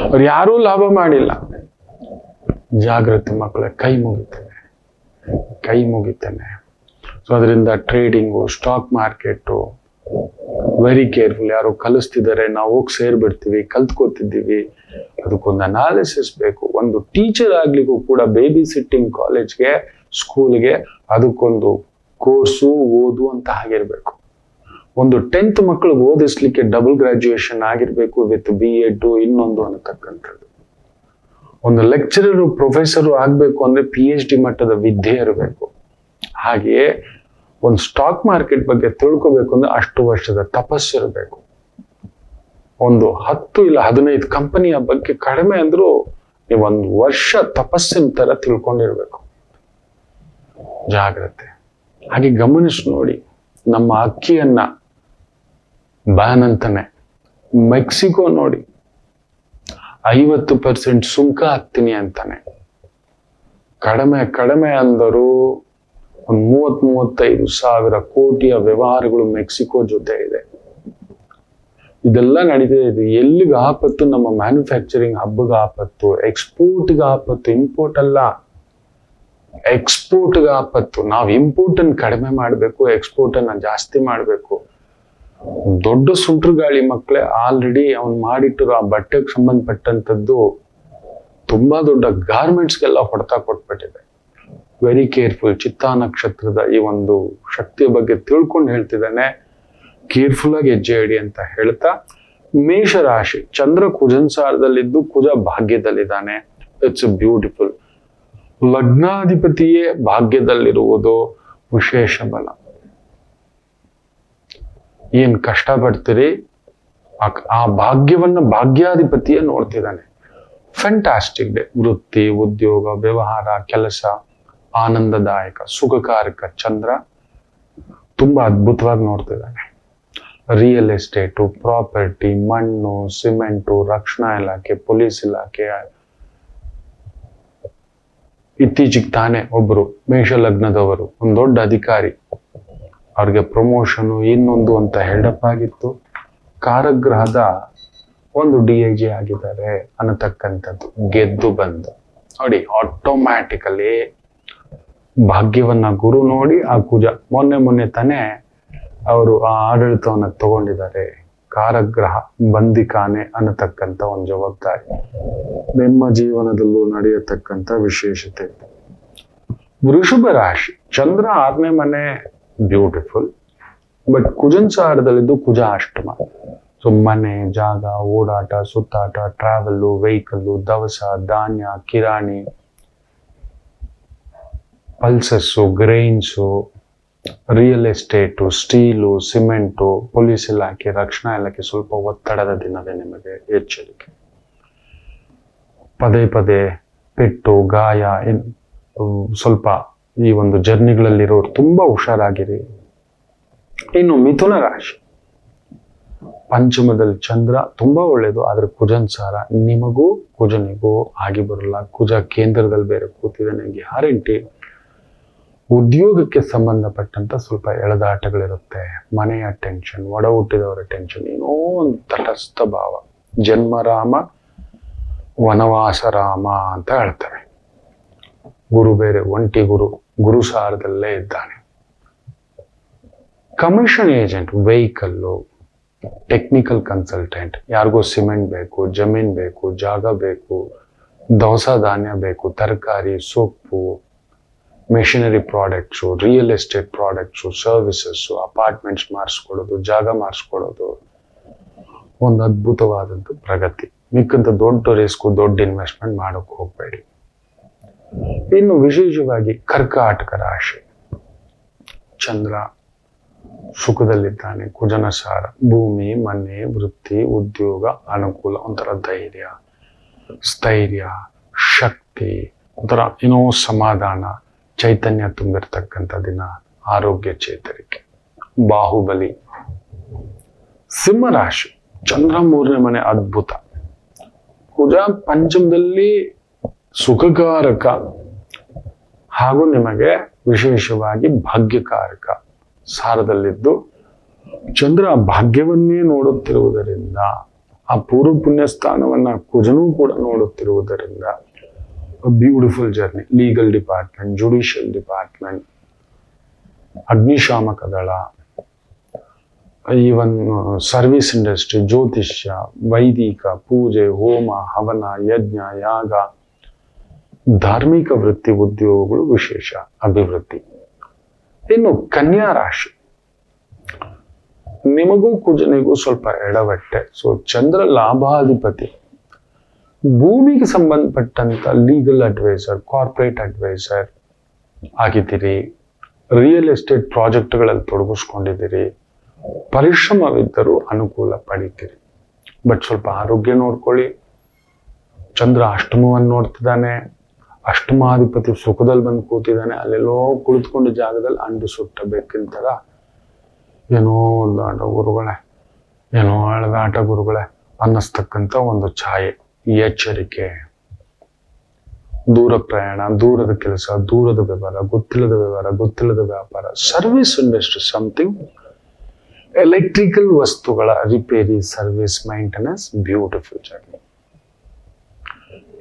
Speaker 1: ಅವ್ರು ಯಾರೂ ಲಾಭ ಮಾಡಿಲ್ಲ. ಜಾಗೃತಿ ಮಕ್ಕಳೇ, ಕೈ ಮುಗಿತೇನೆ. ಸೊ ಅದರಿಂದ trading, stock market very careful. ಯಾರು ಕಲಿಸ್ತಿದ್ದಾರೆ, ನಾವು ಹೋಗಿ ಸೇರ್ಬಿಡ್ತೀವಿ, ಕಲ್ತ್ಕೋತಿದ್ದೀವಿ. ಅದಕ್ಕೊಂದು ಅನಾಲಿಸಿಸ್ ಬೇಕು. ಒಂದು ಟೀಚರ್ ಆಗ್ಲಿಕ್ಕೂ ಕೂಡ ಬೇಬಿ ಸಿಟ್ಟಿಂಗ್ ಕಾಲೇಜ್ಗೆ, ಸ್ಕೂಲ್ಗೆ ಅದಕ್ಕೊಂದು ಕೋರ್ಸು ಓದು ಅಂತ ಆಗಿರ್ಬೇಕು. ಒಂದು 10th ಮಕ್ಕಳಿಗೆ ಓದಿಸ್ಲಿಕ್ಕೆ ಡಬಲ್ ಗ್ರಾಜುಯೇಷನ್ ಆಗಿರ್ಬೇಕು ವಿತ್ BEd ಇನ್ನೊಂದು ಅನ್ನತಕ್ಕಂಥದ್ದು. ಒಂದು ಲೆಕ್ಚರರು, ಪ್ರೊಫೆಸರು ಆಗ್ಬೇಕು ಅಂದ್ರೆ PhD ಮಟ್ಟದ ವಿದ್ಯೆ ಇರಬೇಕು. ಹಾಗೆಯೇ ಒಂದು ಸ್ಟಾಕ್ ಮಾರ್ಕೆಟ್ ಬಗ್ಗೆ ತಿಳ್ಕೋಬೇಕು ಅಂದ್ರೆ ಅಷ್ಟು ವರ್ಷದ ತಪಸ್ಸಿರಬೇಕು. ಒಂದು 10 ಇಲ್ಲ 15 ಕಂಪನಿಯ ಬಗ್ಗೆ ಕಡಿಮೆ ಅಂದ್ರೂ ನೀವು 1 ವರ್ಷ ತಪಸ್ಸಿನ ತರ ತಿಳ್ಕೊಂಡಿರ್ಬೇಕು. ಜಾಗ್ರತೆ. ಹಾಗೆ ಗಮನಿಸಿ ನೋಡಿ, ನಮ್ಮ ಅಕ್ಕಿಯನ್ನ ಬ್ಯಾನ್ ಅಂತಾನೆ. ಮೆಕ್ಸಿಕೋ ನೋಡಿ 50% ಸುಂಕ ಹಾಕ್ತೀನಿ ಅಂತಾನೆ. ಕಡಿಮೆ ಅಂದರು 30-35 ಸಾವಿರ ಕೋಟಿಯ ವ್ಯವಹಾರಗಳು ಮೆಕ್ಸಿಕೋ ಜೊತೆ ಇದೆ. ಇದೆಲ್ಲ ನಡೀತಾ ಇದೆ. ಎಲ್ಲಿಗೆ ಆಪತ್ತು? ನಮ್ಮ ಮ್ಯಾನುಫ್ಯಾಕ್ಚರಿಂಗ್ ಹಬ್ಗೆ ಆಪತ್ತು, ಎಕ್ಸ್ಪೋರ್ಟ್ಗೆ ಆಪತ್ತು. ಇಂಪೋರ್ಟ್ ಅಲ್ಲ, ಎಕ್ಸ್ಪೋರ್ಟ್ಗೆ ಆಪತ್ತು. ನಾವು ಇಂಪೋರ್ಟ್ ಅನ್ನು ಕಡಿಮೆ ಮಾಡಬೇಕು, ಎಕ್ಸ್ಪೋರ್ಟ್ ಅನ್ನ ಜಾಸ್ತಿ ಮಾಡಬೇಕು. ದೊಡ್ಡ ಸುಂಟ್ರು ಗಾಳಿ ಮಕ್ಕಳೇ, ಆಲ್ರೆಡಿ ಅವ್ನು ಮಾಡಿಟ್ಟಿರೋ ಆ ಬಟ್ಟೆಗೆ ಸಂಬಂಧಪಟ್ಟಂತದ್ದು ತುಂಬಾ ದೊಡ್ಡ ಗಾರ್ಮೆಂಟ್ಸ್ಗೆಲ್ಲ ಹೊಡೆತ ಕೊಟ್ಬಿಟ್ಟಿದೆ. Very careful. ಚಿತ್ತಾ ನಕ್ಷತ್ರದ ಈ ಒಂದು ಶಕ್ತಿಯ ಬಗ್ಗೆ ತಿಳ್ಕೊಂಡು ಹೇಳ್ತಿದ್ದಾನೆ, ಕೇರ್ಫುಲ್ ಆಗಿ ಹೆಜ್ಜೆ ಇಡಿ ಅಂತ ಹೇಳ್ತಾ, ಮೇಷರಾಶಿ ಚಂದ್ರ ಕುಜನ್ ಸಾರದಲ್ಲಿದ್ದು ಕುಜ ಭಾಗ್ಯದಲ್ಲಿದ್ದಾನೆ. It's beautiful. ಲಗ್ನಾಧಿಪತಿಯೇ ಭಾಗ್ಯದಲ್ಲಿರುವುದು ವಿಶೇಷ ಬಲ. ಏನ್ ಕಷ್ಟ ಪಡ್ತೀರಿ, ಆ ಭಾಗ್ಯವನ್ನ ಭಾಗ್ಯಾಧಿಪತಿಯೇ ನೋಡ್ತಿದ್ದಾನೆ. Fantastic day. ವೃತ್ತಿ, ಉದ್ಯೋಗ, ವ್ಯವಹಾರ, ಕೆಲಸ ಆನಂದದಾಯಕ, ಸುಖಕಾರಕ ಚಂದ್ರ ತುಂಬಾ ಅದ್ಭುತವಾಗಿ ನೋಡ್ತಿದ್ದಾನೆ. ರಿಯಲ್ ಎಸ್ಟೇಟು, ಪ್ರಾಪರ್ಟಿ, ಮಣ್ಣು, ಸಿಮೆಂಟು, ರಕ್ಷಣಾ ಇಲಾಖೆ, ಪೊಲೀಸ್ ಇಲಾಖೆ. ಇತ್ತೀಚೆಗೆ ತಾನೇ ಒಬ್ರು ಮೇಷ ಲಗ್ನದವರು ಒಂದು ದೊಡ್ಡ ಅಧಿಕಾರಿ, ಅವ್ರಿಗೆ ಪ್ರಮೋಷನ್ ಇನ್ನೊಂದು ಅಂತ ಹೆಲ್ಡಪ್ ಆಗಿತ್ತು. ಕಾರಗ್ರಹದ ಒಂದು DIG ಆಗಿದ್ದಾರೆ ಅನ್ನತಕ್ಕಂಥದ್ದು ಗೆದ್ದು ಬಂದು ನೋಡಿ, ಆಟೋಮ್ಯಾಟಿಕಲಿ ಭಾಗ್ಯವನ್ನ ಗುರು ನೋಡಿ ಆ ಕುಜ ಮೊನ್ನೆ ತಾನೇ ಅವರು ಆ ಆಡಳಿತವನ್ನ ತಗೊಂಡಿದ್ದಾರೆ. ಕಾರಗ್ರಹ ಬಂದಿಕಾನೆ ಅನ್ನತಕ್ಕಂಥ ಒಂದು ಜವಾಬ್ದಾರಿ ನಿಮ್ಮ ಜೀವನದಲ್ಲೂ ನಡೆಯತಕ್ಕಂಥ ವಿಶೇಷತೆ. ವೃಷಭ ರಾಶಿ ಚಂದ್ರ 6ನೇ ಮನೆ ಬ್ಯೂಟಿಫುಲ್, ಬಟ್ ಕುಜನ್ ಸಾರದಲ್ಲಿದ್ದು ಕುಜ ಅಷ್ಟಮ. ಸೊ ಮನೆ, ಜಾಗ, ಓಡಾಟ, ಸುತ್ತಾಟ, ಟ್ರಾವೆಲ್ಲು, ವೆಹಿಕಲ್ಲು, ದವಸ, ಧಾನ್ಯ, ಕಿರಾಣಿ, pulses, grains, real estate, steel, cement, police ಇಲಾಖೆ, ರಕ್ಷಣಾ ಇಲಾಖೆ ಸ್ವಲ್ಪ ಒತ್ತಡದ ದಿನವೇ ನಿಮಗೆ. ಎಚ್ಚರಿಕೆ. ಪದೇ ಪದೇ ಪೆಟ್ಟು, ಗಾಯ, ಸ್ವಲ್ಪ ಈ ಒಂದು ಜರ್ನಿಗಳಲ್ಲಿರೋರು ತುಂಬಾ ಹುಷಾರಾಗಿರಿ. ಇನ್ನು ಮಿಥುನ ರಾಶಿ ಪಂಚಮದಲ್ಲಿ ಚಂದ್ರ ತುಂಬಾ ಒಳ್ಳೇದು, ಆದ್ರೆ ಕುಜನ್ ಸಾರ ನಿಮಗೂ ಕುಜನಿಗೂ ಆಗಿ ಬರಲ್ಲ. ಕುಜ ಕೇಂದ್ರದಲ್ಲಿ ಬೇರೆ ಕೂತಿದ್ದಾನೆ, ಗ್ಯಾರಂಟಿ. ಉದ್ಯೋಗಕ್ಕೆ ಸಂಬಂಧಪಟ್ಟಂತ ಸ್ವಲ್ಪ ಎಳೆದಾಟಗಳಿರುತ್ತೆ. ಮನೆಯ ಟೆನ್ಷನ್, ಒಡ ಹುಟ್ಟಿದವರ ಟೆನ್ಷನ್, ಏನೋ ಒಂದು ತಟಸ್ಥ ಭಾವ. ಜನ್ಮರಾಮ ವನವಾಸ ರಾಮ ಅಂತ ಹೇಳ್ತಾರೆ. ಗುರು ಬೇರೆ ಒಂಟಿ ಗುರು ಸಾರದಲ್ಲೇ ಇದ್ದಾನೆ. Commission agent, vehicle, technical consultant, ಯಾರಿಗೋ ಸಿಮೆಂಟ್ ಬೇಕು, ಜಮೀನ್ ಬೇಕು, ಜಾಗ ಬೇಕು, ದವಸ ಧಾನ್ಯ ಬೇಕು, ತರಕಾರಿ, ಸೊಪ್ಪು, machinery products, real estate products, services, apartments ಮಾಡಿಸ್ಕೊಡೋದು, ಜಾಗ ಮಾಡಿಸ್ಕೊಡೋದು, ಒಂದು ಅದ್ಭುತವಾದಂಥ ಪ್ರಗತಿ. ಮಿಕ್ಕಂತ ದೊಡ್ಡ ರಿಸ್ಕು, ದೊಡ್ಡ ಇನ್ವೆಸ್ಟ್ಮೆಂಟ್ ಮಾಡೋಕೆ ಹೋಗಬೇಡಿ. ಇನ್ನು ವಿಶೇಷವಾಗಿ ಕರ್ಕಾಟಕ ರಾಶಿ ಚಂದ್ರ ಸುಖದಲ್ಲಿದ್ದಾನೆ, ಕುಜನ ಸಾರ. ಭೂಮಿ, ಮನೆ, ವೃತ್ತಿ, ಉದ್ಯೋಗ, ಅನುಕೂಲ, ಒಂಥರ ಧೈರ್ಯ, ಸ್ಥೈರ್ಯ, ಶಕ್ತಿ, ಒಂಥರ ಏನೋ ಸಮಾಧಾನ, ಚೈತನ್ಯ ತುಂಬಿರ್ತಕ್ಕಂಥ ದಿನ. ಆರೋಗ್ಯ ಚೇತರಿಕೆ, ಬಾಹುಬಲಿ. ಸಿಂಹರಾಶಿ ಚಂದ್ರ 3ನೇ ಮನೆ ಅದ್ಭುತ. ಕುಜ ಪಂಚಮದಲ್ಲಿ ಸುಖಕಾರಕ ಹಾಗೂ ನಿಮಗೆ ವಿಶೇಷವಾಗಿ ಭಾಗ್ಯಕಾರಕ ಸಾರದಲ್ಲಿದ್ದು, ಚಂದ್ರ ಭಾಗ್ಯವನ್ನೇ ನೋಡುತ್ತಿರುವುದರಿಂದ, ಆ ಪೂರ್ವ ಪುಣ್ಯ ಸ್ಥಾನವನ್ನ ಕುಜನೂ ಕೂಡ ನೋಡುತ್ತಿರುವುದರಿಂದ beautiful journey. Legal department, judicial department, ಅಗ್ನಿಶಾಮಕ ದಳ, ಈವನ್ ಸರ್ವಿಸ್ ಇಂಡಸ್ಟ್ರಿ, ಜ್ಯೋತಿಷ್ಯ, ವೈದಿಕ, ಪೂಜೆ, ಹೋಮ, ಹವನ, ಯಜ್ಞ, ಯಾಗ, ಧಾರ್ಮಿಕ ವೃತ್ತಿ, ಉದ್ಯೋಗಗಳು ವಿಶೇಷ ಅಭಿವೃದ್ಧಿ. ಇನ್ನು ಕನ್ಯಾ ರಾಶಿ ನಿಮಗೂ ಕುಜನಿಗೂ ಸ್ವಲ್ಪ ಎಡವಟ್ಟೆ. ಸೊ ಚಂದ್ರ ಲಾಭಾಧಿಪತಿ, ಭೂಮಿಗೆ ಸಂಬಂಧಪಟ್ಟಂತ ಲೀಗಲ್ ಅಡ್ವೈಸರ್, ಕಾರ್ಪೊರೇಟ್ ಅಡ್ವೈಸರ್ ಆಗಿದ್ದೀರಿ. ರಿಯಲ್ ಎಸ್ಟೇಟ್ ಪ್ರಾಜೆಕ್ಟ್ಗಳಲ್ಲಿ ತೊಡಗಿಸ್ಕೊಂಡಿದ್ದೀರಿ. ಪರಿಶ್ರಮವಿದ್ದರೂ ಅನುಕೂಲ ಪಡಿತೀರಿ. ಬಟ್ ಸ್ವಲ್ಪ ಆರೋಗ್ಯ ನೋಡ್ಕೊಳ್ಳಿ. ಚಂದ್ರ ಅಷ್ಟಮವನ್ನು ನೋಡ್ತಿದ್ದಾನೆ. ಅಷ್ಟಮಾಧಿಪತಿ ಸುಖದಲ್ಲಿ ಬಂದು ಕೂತಿದ್ದಾನೆ. ಅಲ್ಲೆಲ್ಲೋ ಕುಳಿತುಕೊಂಡ ಜಾಗದಲ್ಲಿ ಅಂಡು ಸುಟ್ಟ ಬೇಕಿನ ಥರ ಏನೋ ಒಂದು ಆಟ ಗುರುಗಳೇ, ಏನೋ ಎಳೆದಾಟ ಗುರುಗಳೇ ಅನ್ನಿಸ್ತಕ್ಕಂಥ ಒಂದು ಛಾಯೆ. ಎಚ್ಚರಿಕೆ. ದೂರ ಪ್ರಯಾಣ, ದೂರದ ಕೆಲಸ, ದೂರದ ವ್ಯವಹಾರ, ಗೊತ್ತಿಲ್ಲದ ವ್ಯಾಪಾರ, ಸರ್ವಿಸ್ ಇಂಡಸ್ಟ್ರಿ, ಸಮಥಿಂಗ್ ಎಲೆಕ್ಟ್ರಿಕಲ್ ವಸ್ತುಗಳ repair, service, maintenance, beautiful journey.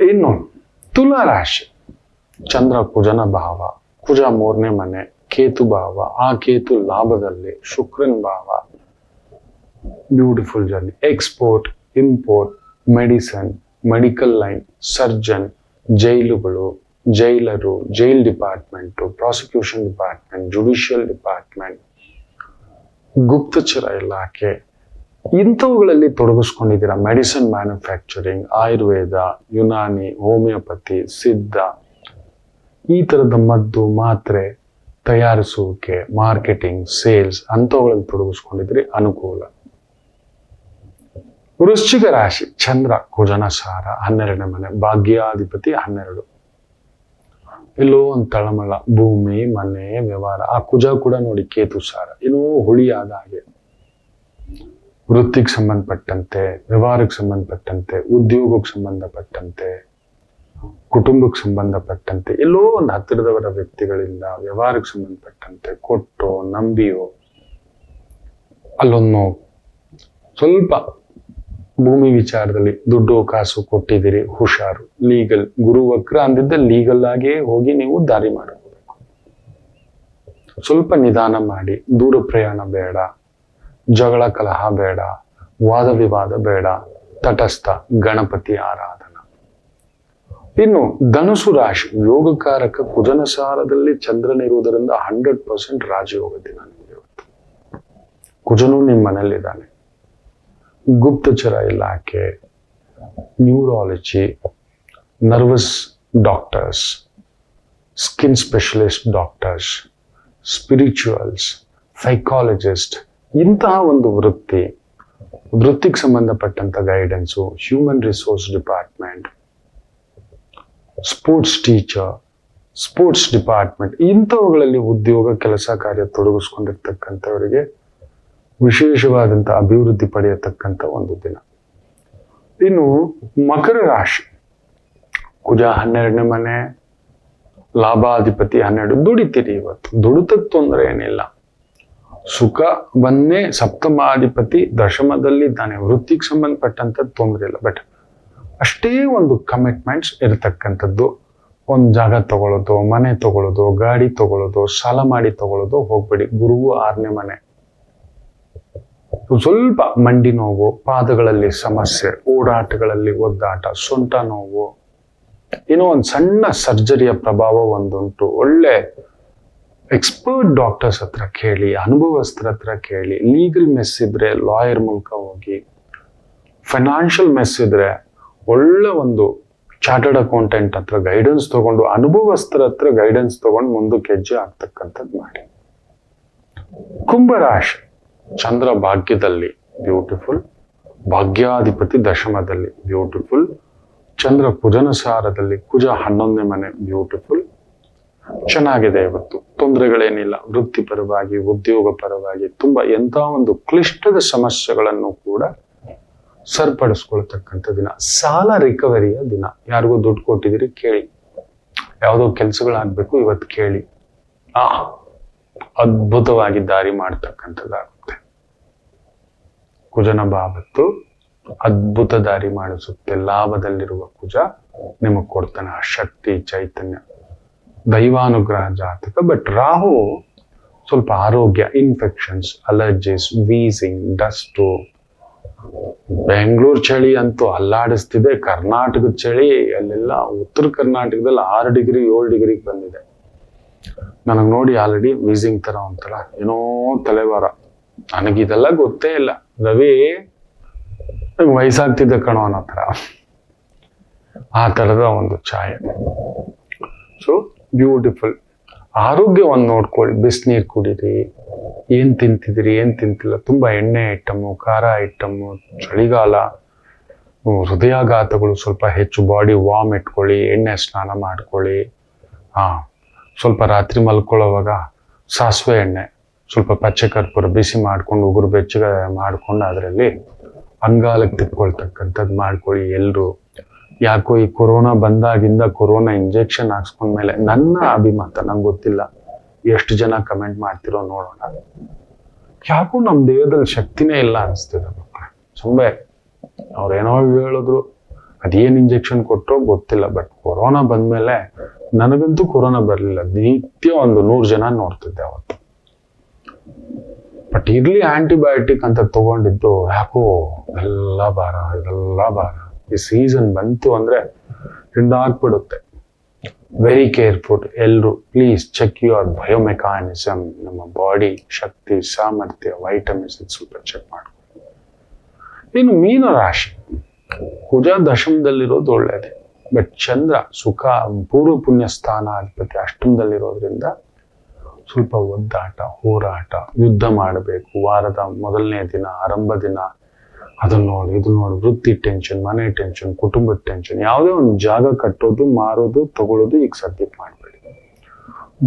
Speaker 1: ಇನ್ನು ತುಲಾ ರಾಶಿ ಚಂದ್ರ ಕುಜನ ಭಾವ, ಕುಜ 3ನೇ ಮನೆ, ಕೇತು ಭಾವ, ಆ ಕೇತು ಲಾಭದಲ್ಲಿ, ಶುಕ್ರನ್ ಭಾವ, beautiful journey. Export, import, medicine, medical line, surgeon, ಜೈಲುಗಳು, jailer, jail department, prosecution department, judicial department, ಗುಪ್ತಚರ ಇಲಾಖೆ, ಇಂಥವುಗಳಲ್ಲಿ ತೊಡಗಿಸ್ಕೊಂಡಿದ್ದೀರಾ. Medicine manufacturing, Ayurveda, Unani, homeopathy, Siddha, ಈ ತರದ ಮದ್ದು ಮಾತ್ರೆ ತಯಾರಿಸುವಿಕೆ, ಮಾರ್ಕೆಟಿಂಗ್, ಸೇಲ್ಸ್ ಅಂಥವುಗಳಲ್ಲಿ ತೊಡಗಿಸ್ಕೊಂಡಿದ್ರಿ, ಅನುಕೂಲ. ವೃಶ್ಚಿಕ ರಾಶಿ, ಚಂದ್ರ ಕುಜನ ಸಾರ, 12ನೇ ಮನೆ, ಭಾಗ್ಯಾಧಿಪತಿ 12. ಎಲ್ಲೋ ಒಂದು ತಳಮಳ, ಭೂಮಿ, ಮನೆ, ವ್ಯವಹಾರ. ಆ ಕುಜ ಕೂಡ ನೋಡಿ ಕೇತು ಸಾರ, ಏನೋ ಹುಳಿಯಾದ ಹಾಗೆ. ವೃತ್ತಿಗೆ ಸಂಬಂಧಪಟ್ಟಂತೆ, ವ್ಯವಹಾರಕ್ಕೆ ಸಂಬಂಧಪಟ್ಟಂತೆ, ಉದ್ಯೋಗಕ್ಕೆ ಸಂಬಂಧಪಟ್ಟಂತೆ, ಕುಟುಂಬಕ್ಕೆ ಸಂಬಂಧಪಟ್ಟಂತೆ, ಎಲ್ಲೋ ಒಂದು ಹತ್ತಿರದವರ ವ್ಯಕ್ತಿಗಳಿಂದ ವ್ಯವಹಾರಕ್ಕೆ ಸಂಬಂಧಪಟ್ಟಂತೆ ಕೊಟ್ಟೋ ನಂಬಿಯೋ ಅಲ್ಲೊಂದು ಸ್ವಲ್ಪ ಭೂಮಿ ವಿಚಾರದಲ್ಲಿ ದುಡ್ಡು ಕಾಸು ಕೊಟ್ಟಿದ್ದೀರಿ, ಹುಷಾರು. ಲೀಗಲ್, ಗುರು ವಕ್ರ ಅಂದಿದ್ದ ಲೀಗಲ್ ಆಗೇ ಹೋಗಿ ನೀವು ದಾರಿ ಮಾಡ್ಕೋಬೇಕು. ಸ್ವಲ್ಪ ನಿಧಾನ ಮಾಡಿ, ದೂರ ಪ್ರಯಾಣ ಬೇಡ, ಜಗಳ ಕಲಹ ಬೇಡ, ವಾದ ವಿವಾದ ಬೇಡ, ತಟಸ್ಥ, ಗಣಪತಿ ಆರಾಧನಾ. ಇನ್ನು ಧನುಸು ರಾಶಿ, ಯೋಗಕಾರಕ ಕುಜನ ಸಾರದಲ್ಲಿ ಚಂದ್ರನಿರುವುದರಿಂದ 100% ರಾಜಯೋಗ ದಿನ ನಿಮಗೆ ಇವತ್ತು. ಕುಜನು ನಿಮ್ಮ ಮನೆಯಲ್ಲಿದ್ದಾನೆ. ಗುಪ್ತಚರ ಇಲಾಖೆ, neurology, nervous doctors, skin specialist doctors, spirituals, psychologist, ಇಂತಹ ಒಂದು ವೃತ್ತಿಗೆ ಸಂಬಂಧಪಟ್ಟಂತ guidance, human resource department, sports teacher, sports department, ಇಂಥವುಗಳಲ್ಲಿ ಉದ್ಯೋಗ ಕೆಲಸ ಕಾರ್ಯ ತೊಡಗಿಸ್ಕೊಂಡಿರ್ತಕ್ಕಂಥವರಿಗೆ ವಿಶೇಷವಾದಂಥ ಅಭಿವೃದ್ಧಿ ಪಡೆಯತಕ್ಕಂಥ ಒಂದು ದಿನ. ಇನ್ನು ಮಕರ ರಾಶಿ, ಕುಜ 12ನೇ ಮನೆ, ಲಾಭಾಧಿಪತಿ 12. ದುಡಿತೀರಿ ಇವತ್ತು, ದುಡಿತಕ್ಕೆ ತೊಂದರೆ ಏನಿಲ್ಲ. ಸುಖವನ್ನೇ ಸಪ್ತಮಾಧಿಪತಿ ದಶಮದಲ್ಲಿದ್ದಾನೆ, ವೃತ್ತಿಗೆ ಸಂಬಂಧಪಟ್ಟಂತ ತೊಂದರೆ ಇಲ್ಲ. ಬಟ್ ಅಷ್ಟೇ ಒಂದು ಕಮಿಟ್ಮೆಂಟ್ಸ್ ಇರತಕ್ಕಂಥದ್ದು. ಒಂದು ಜಾಗ ತಗೊಳ್ಳೋದು, ಮನೆ ತಗೊಳ್ಳೋದು, ಗಾಡಿ ತಗೊಳ್ಳೋದು, ಸಾಲ ಮಾಡಿ ತಗೊಳ್ಳೋದು ಹೋಗ್ಬೇಡಿ. ಗುರುವು 6ನೇ ಮನೆ. ಸ್ವಲ್ಪ ಮಂಡಿ ನೋವು, ಪಾದಗಳಲ್ಲಿ ಸಮಸ್ಯೆ, ಓಡಾಟಗಳಲ್ಲಿ ಒದ್ದಾಟ, ಸೊಂಟ ನೋವು, ಏನೋ ಒಂದು ಸಣ್ಣ ಸರ್ಜರಿಯ ಪ್ರಭಾವ ಒಂದುಂಟು. ಒಳ್ಳೆ ಎಕ್ಸ್ಪರ್ಟ್ ಡಾಕ್ಟರ್ಸ್ ಹತ್ರ ಕೇಳಿ, ಅನುಭವಸ್ಥರ ಹತ್ರ ಕೇಳಿ. ಲೀಗಲ್ ಮೆಸ್ ಇದ್ರೆ ಲಾಯರ್ ಮೂಲಕ ಹೋಗಿ, ಫೈನಾನ್ಷಿಯಲ್ ಮೆಸ್ ಇದ್ರೆ ಒಳ್ಳೆ ಒಂದು ಚಾರ್ಟರ್ಡ್ ಅಕೌಂಟೆಂಟ್ ಹತ್ರ ಗೈಡೆನ್ಸ್ ತಗೊಂಡು, ಅನುಭವಸ್ಥರ ಹತ್ರ ಗೈಡೆನ್ಸ್ ತಗೊಂಡು ಮುಂದಕ್ಕೆ ಹೆಜ್ಜೆ ಆಗ್ತಕ್ಕಂಥದ್ದು ಮಾಡಿ. ಕುಂಭರಾಶಿ, ಚಂದ್ರ ಭಾಗ್ಯದಲ್ಲಿ ಬ್ಯೂಟಿಫುಲ್, ಭಾಗ್ಯಾಧಿಪತಿ ದಶಮದಲ್ಲಿ ಬ್ಯೂಟಿಫುಲ್, ಚಂದ್ರ ಕುಜನ ಸಾರದಲ್ಲಿ, ಕುಜ 11ನೇ ಮನೆ ಬ್ಯೂಟಿಫುಲ್. ಚೆನ್ನಾಗಿದೆ ಇವತ್ತು, ತೊಂದರೆಗಳೇನಿಲ್ಲ. ವೃತ್ತಿಪರವಾಗಿ, ಉದ್ಯೋಗ ಪರವಾಗಿ ತುಂಬಾ ಎಂಥ ಒಂದು ಕ್ಲಿಷ್ಟದ ಸಮಸ್ಯೆಗಳನ್ನು ಕೂಡ ಸರಿಪಡಿಸ್ಕೊಳ್ತಕ್ಕಂಥ ದಿನ. ಸಾಲ ರಿಕವರಿಯ ದಿನ. ಯಾರಿಗೂ ದುಡ್ಡು ಕೊಟ್ಟಿದ್ದೀರಿ ಕೇಳಿ, ಯಾವುದೋ ಕೆಲಸಗಳಾಗಬೇಕು ಇವತ್ತು ಕೇಳಿ, ಅದ್ಭುತವಾಗಿ ದಾರಿ ಮಾಡ್ತಕ್ಕಂಥದ್ದಾಗುತ್ತೆ. ಕುಜನ ಬಾಬತ್ತು ಅದ್ಭುತ ದಾರಿ ಮಾಡಿಸುತ್ತೆ. ಲಾಭದಲ್ಲಿರುವ ಕುಜ ನಿಮಗೆ ಕೊಡ್ತಾನೆ ಆ ಶಕ್ತಿ, ಚೈತನ್ಯ, ದೈವಾನುಗ್ರಹ ಜಾತಕ. ಬಟ್ ರಾಹು ಸ್ವಲ್ಪ ಆರೋಗ್ಯ, infections, allergies, wheezing, dust. Bengaluru ಚಳಿ ಅಂತೂ ಅಲ್ಲಾಡಿಸ್ತಿದೆ. ಕರ್ನಾಟಕದ ಚಳಿ ಅಲ್ಲೆಲ್ಲ, ಉತ್ತರ ಕರ್ನಾಟಕದಲ್ಲಿ 6 ಡಿಗ್ರಿ 7 ಡಿಗ್ರಿಗೆ ಬಂದಿದೆ. ನನಗೆ ನೋಡಿ ಆಲ್ರೆಡಿ ವೀಸಿಂಗ್ ತರ ಒಂಥರ ಏನೋ ತಲೆವಾರ. ನನಗಿದೆಲ್ಲ ಗೊತ್ತೇ ಇಲ್ಲ. ರವಿ ವಯಸ್ಸಾಗ್ತಿದ್ದೆ ಕಣೋ ಅನ್ನೋ ಥರ, ಆ ಥರದ ಒಂದು ಛಾಯೆ. So beautiful. ಆರೋಗ್ಯವನ್ನು ನೋಡ್ಕೊಳ್ಳಿ, ಬಿಸಿನೀರು ಕುಡೀರಿ. ಏನ್ ತಿಂತಿದ್ದೀರಿ, ಏನ್ ತಿಂತಿಲ್ಲ. ತುಂಬಾ ಎಣ್ಣೆ ಐಟಮ್ಮು, ಖಾರ ಐಟಮ್ಮು, ಚಳಿಗಾಲ, ಹೃದಯಾಘಾತಗಳು ಸ್ವಲ್ಪ ಹೆಚ್ಚು. ಬಾಡಿ ವಾರ್ಮ್ ಇಟ್ಕೊಳ್ಳಿ, ಎಣ್ಣೆ ಸ್ನಾನ ಮಾಡ್ಕೊಳ್ಳಿ. ಸ್ವಲ್ಪ ರಾತ್ರಿ ಮಲ್ಕೊಳ್ಳೋವಾಗ ಸಾಸಿವೆ ಎಣ್ಣೆ, ಸ್ವಲ್ಪ ಪಚ್ಚೆ ಕರ್ಪೂರ ಬಿಸಿ ಮಾಡ್ಕೊಂಡು ಉಗುರು ಬೆಚ್ಚಗೆ ಮಾಡ್ಕೊಂಡು ಅದರಲ್ಲಿ ಅಂಗಾಲಕ್ಕೆ ತಿಕ್ಕೊಳ್ತಕ್ಕಂಥದ್ದು ಮಾಡ್ಕೊಳ್ಳಿ ಎಲ್ರು. ಯಾಕೋ ಈ ಕೊರೋನಾ ಬಂದಾಗಿಂದ ಕೊರೋನಾ ಇಂಜೆಕ್ಷನ್ ಹಾಕ್ಸ್ಕೊಂಡ್ಮೇಲೆ ನನ್ನ ಅಭಿಮತ, ನಂಗೆ ಗೊತ್ತಿಲ್ಲ ಎಷ್ಟು ಜನ ಕಮೆಂಟ್ ಮಾಡ್ತಿರೋ ನೋಡೋಣ, ಯಾಕೋ ನಮ್ಮ ದೇಹದಲ್ಲಿ ಶಕ್ತಿನೇ ಇಲ್ಲ ಅನಿಸ್ತಿದೆ ಮಕ್ಕಳು. ಸುಮ್ಮನೆ ಅವ್ರೇನೋ ಹೇಳಿದ್ರು, ಅದೇನು ಇಂಜೆಕ್ಷನ್ ಕೊಟ್ಟರೋ ಗೊತ್ತಿಲ್ಲ. ಬಟ್ ಕೊರೋನಾ ಬಂದ್ಮೇಲೆ ನನಗಂತೂ ಕೊರೋನಾ ಬರಲಿಲ್ಲ. ನಿತ್ಯ ಒಂದು 100 ಜನ ನೋಡ್ತಿದ್ದೆ ಅವತ್ತು. ಬಟ್ ಇರ್ಲಿ ಆಂಟಿಬಯೋಟಿಕ್ ಅಂತ ತಗೊಂಡಿದ್ದು, ಯಾಕೋ ಇದೆಲ್ಲ ಭಾರ. ಈ ಸೀಸನ್ ಬಂತು ಅಂದ್ರೆ ಹಿಂಡಾಕ್ಬಿಡುತ್ತೆ. Very careful. ಎಲ್ರು ಪ್ಲೀಸ್ ಚೆಕ್ ಯುವರ್ ಬಯೋಮೆಕಾನಿಸಮ್. ನಮ್ಮ ಬಾಡಿ ಶಕ್ತಿ, ಸಾಮರ್ಥ್ಯ, ವೈಟಮಿನ್ಸ್ ಸ್ವಲ್ಪ ಚೆಕ್ ಮಾಡ್ಕೊಳ್ಳಿ. ಇನ್ನು ಮೀನ ರಾಶಿ, ಕುಜ ದಶಮದಲ್ಲಿರೋದು ಒಳ್ಳೇದೆ. ಬಟ್ ಚಂದ್ರ ಸುಖ ಪೂರ್ವ ಪುಣ್ಯ ಸ್ಥಾನ ಅಧಿಪತಿ ಅಷ್ಟಮದಲ್ಲಿರೋದ್ರಿಂದ ಸ್ವಲ್ಪ ಒದ್ದಾಟ, ಹೋರಾಟ, ಯುದ್ಧ ಮಾಡಬೇಕು. ವಾರದ ಮೊದಲನೇ ದಿನ, ಆರಂಭ ದಿನ ಅದನ್ನ ನೋಡಿ ಇದು ನೋಡಿ, ವೃತ್ತಿ ಟೆನ್ಷನ್, ಮನೆ ಟೆನ್ಷನ್, ಕುಟುಂಬದ ಟೆನ್ಷನ್. ಯಾವುದೇ ಒಂದು ಜಾಗ ಕಟ್ಟೋದು, ಮಾರೋದು, ತಗೊಳ್ಳೋದು ಈಗ ಸದ್ಯಕ್ಕೆ ಮಾಡಬೇಡಿ.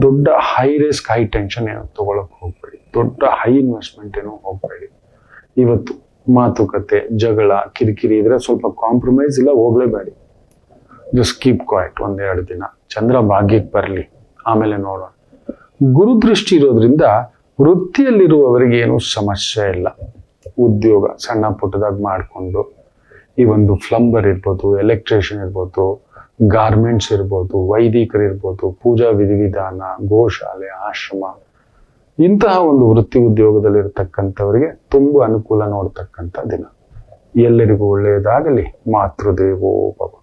Speaker 1: ದೊಡ್ಡ ಹೈ ರಿಸ್ಕ್, ಹೈ ಟೆನ್ಷನ್ ಏನೋ ತಗೊಳಕ್ ಹೋಗ್ಬೇಡಿ. ದೊಡ್ಡ ಹೈ ಇನ್ವೆಸ್ಟ್ಮೆಂಟ್ ಏನೋ ಹೋಗ್ಬೇಡಿ. ಇವತ್ತು ಮಾತುಕತೆ, ಜಗಳ, ಕಿರಿಕಿರಿ ಇದ್ರೆ ಸ್ವಲ್ಪ ಕಾಂಪ್ರಮೈಸ್ ಇಲ್ಲ, ಹೋಗ್ಲೇಬೇಡಿ. ಜಸ್ಟ್ ಕೀಪ್ ಕ್ವಾಯ್ಟ್ ಒಂದೆರಡು ದಿನ. ಚಂದ್ರ ಭಾಗ್ಯಕ್ಕೆ ಬರಲಿ, ಆಮೇಲೆ ನೋಡೋಣ. ಗುರುದೃಷ್ಟಿ ಇರೋದ್ರಿಂದ ವೃತ್ತಿಯಲ್ಲಿರುವವರಿಗೆ ಏನು ಸಮಸ್ಯೆ ಇಲ್ಲ. ಉದ್ಯೋಗ ಸಣ್ಣ ಪುಟ್ಟದಾಗ ಮಾಡಿಕೊಂಡು ಈ ಒಂದು ಪ್ಲಂಬರ್ ಇರ್ಬೋದು, ಎಲೆಕ್ಟ್ರಿಷಿಯನ್ ಇರ್ಬೋದು, ಗಾರ್ಮೆಂಟ್ಸ್ ಇರ್ಬೋದು, ವೈದಿಕರು ಇರ್ಬೋದು, ಪೂಜಾ ವಿಧಿವಿಧಾನ, ಗೋಶಾಲೆ, ಆಶ್ರಮ, ಇಂತಹ ಒಂದು ವೃತ್ತಿ ಉದ್ಯೋಗದಲ್ಲಿರ್ತಕ್ಕಂಥವರಿಗೆ ತುಂಬ ಅನುಕೂಲ ನೋಡ್ತಕ್ಕಂಥ ದಿನ. ಎಲ್ಲರಿಗೂ ಒಳ್ಳೆಯದಾಗಲಿ. ಮಾತೃದೇವೋ ಭವ.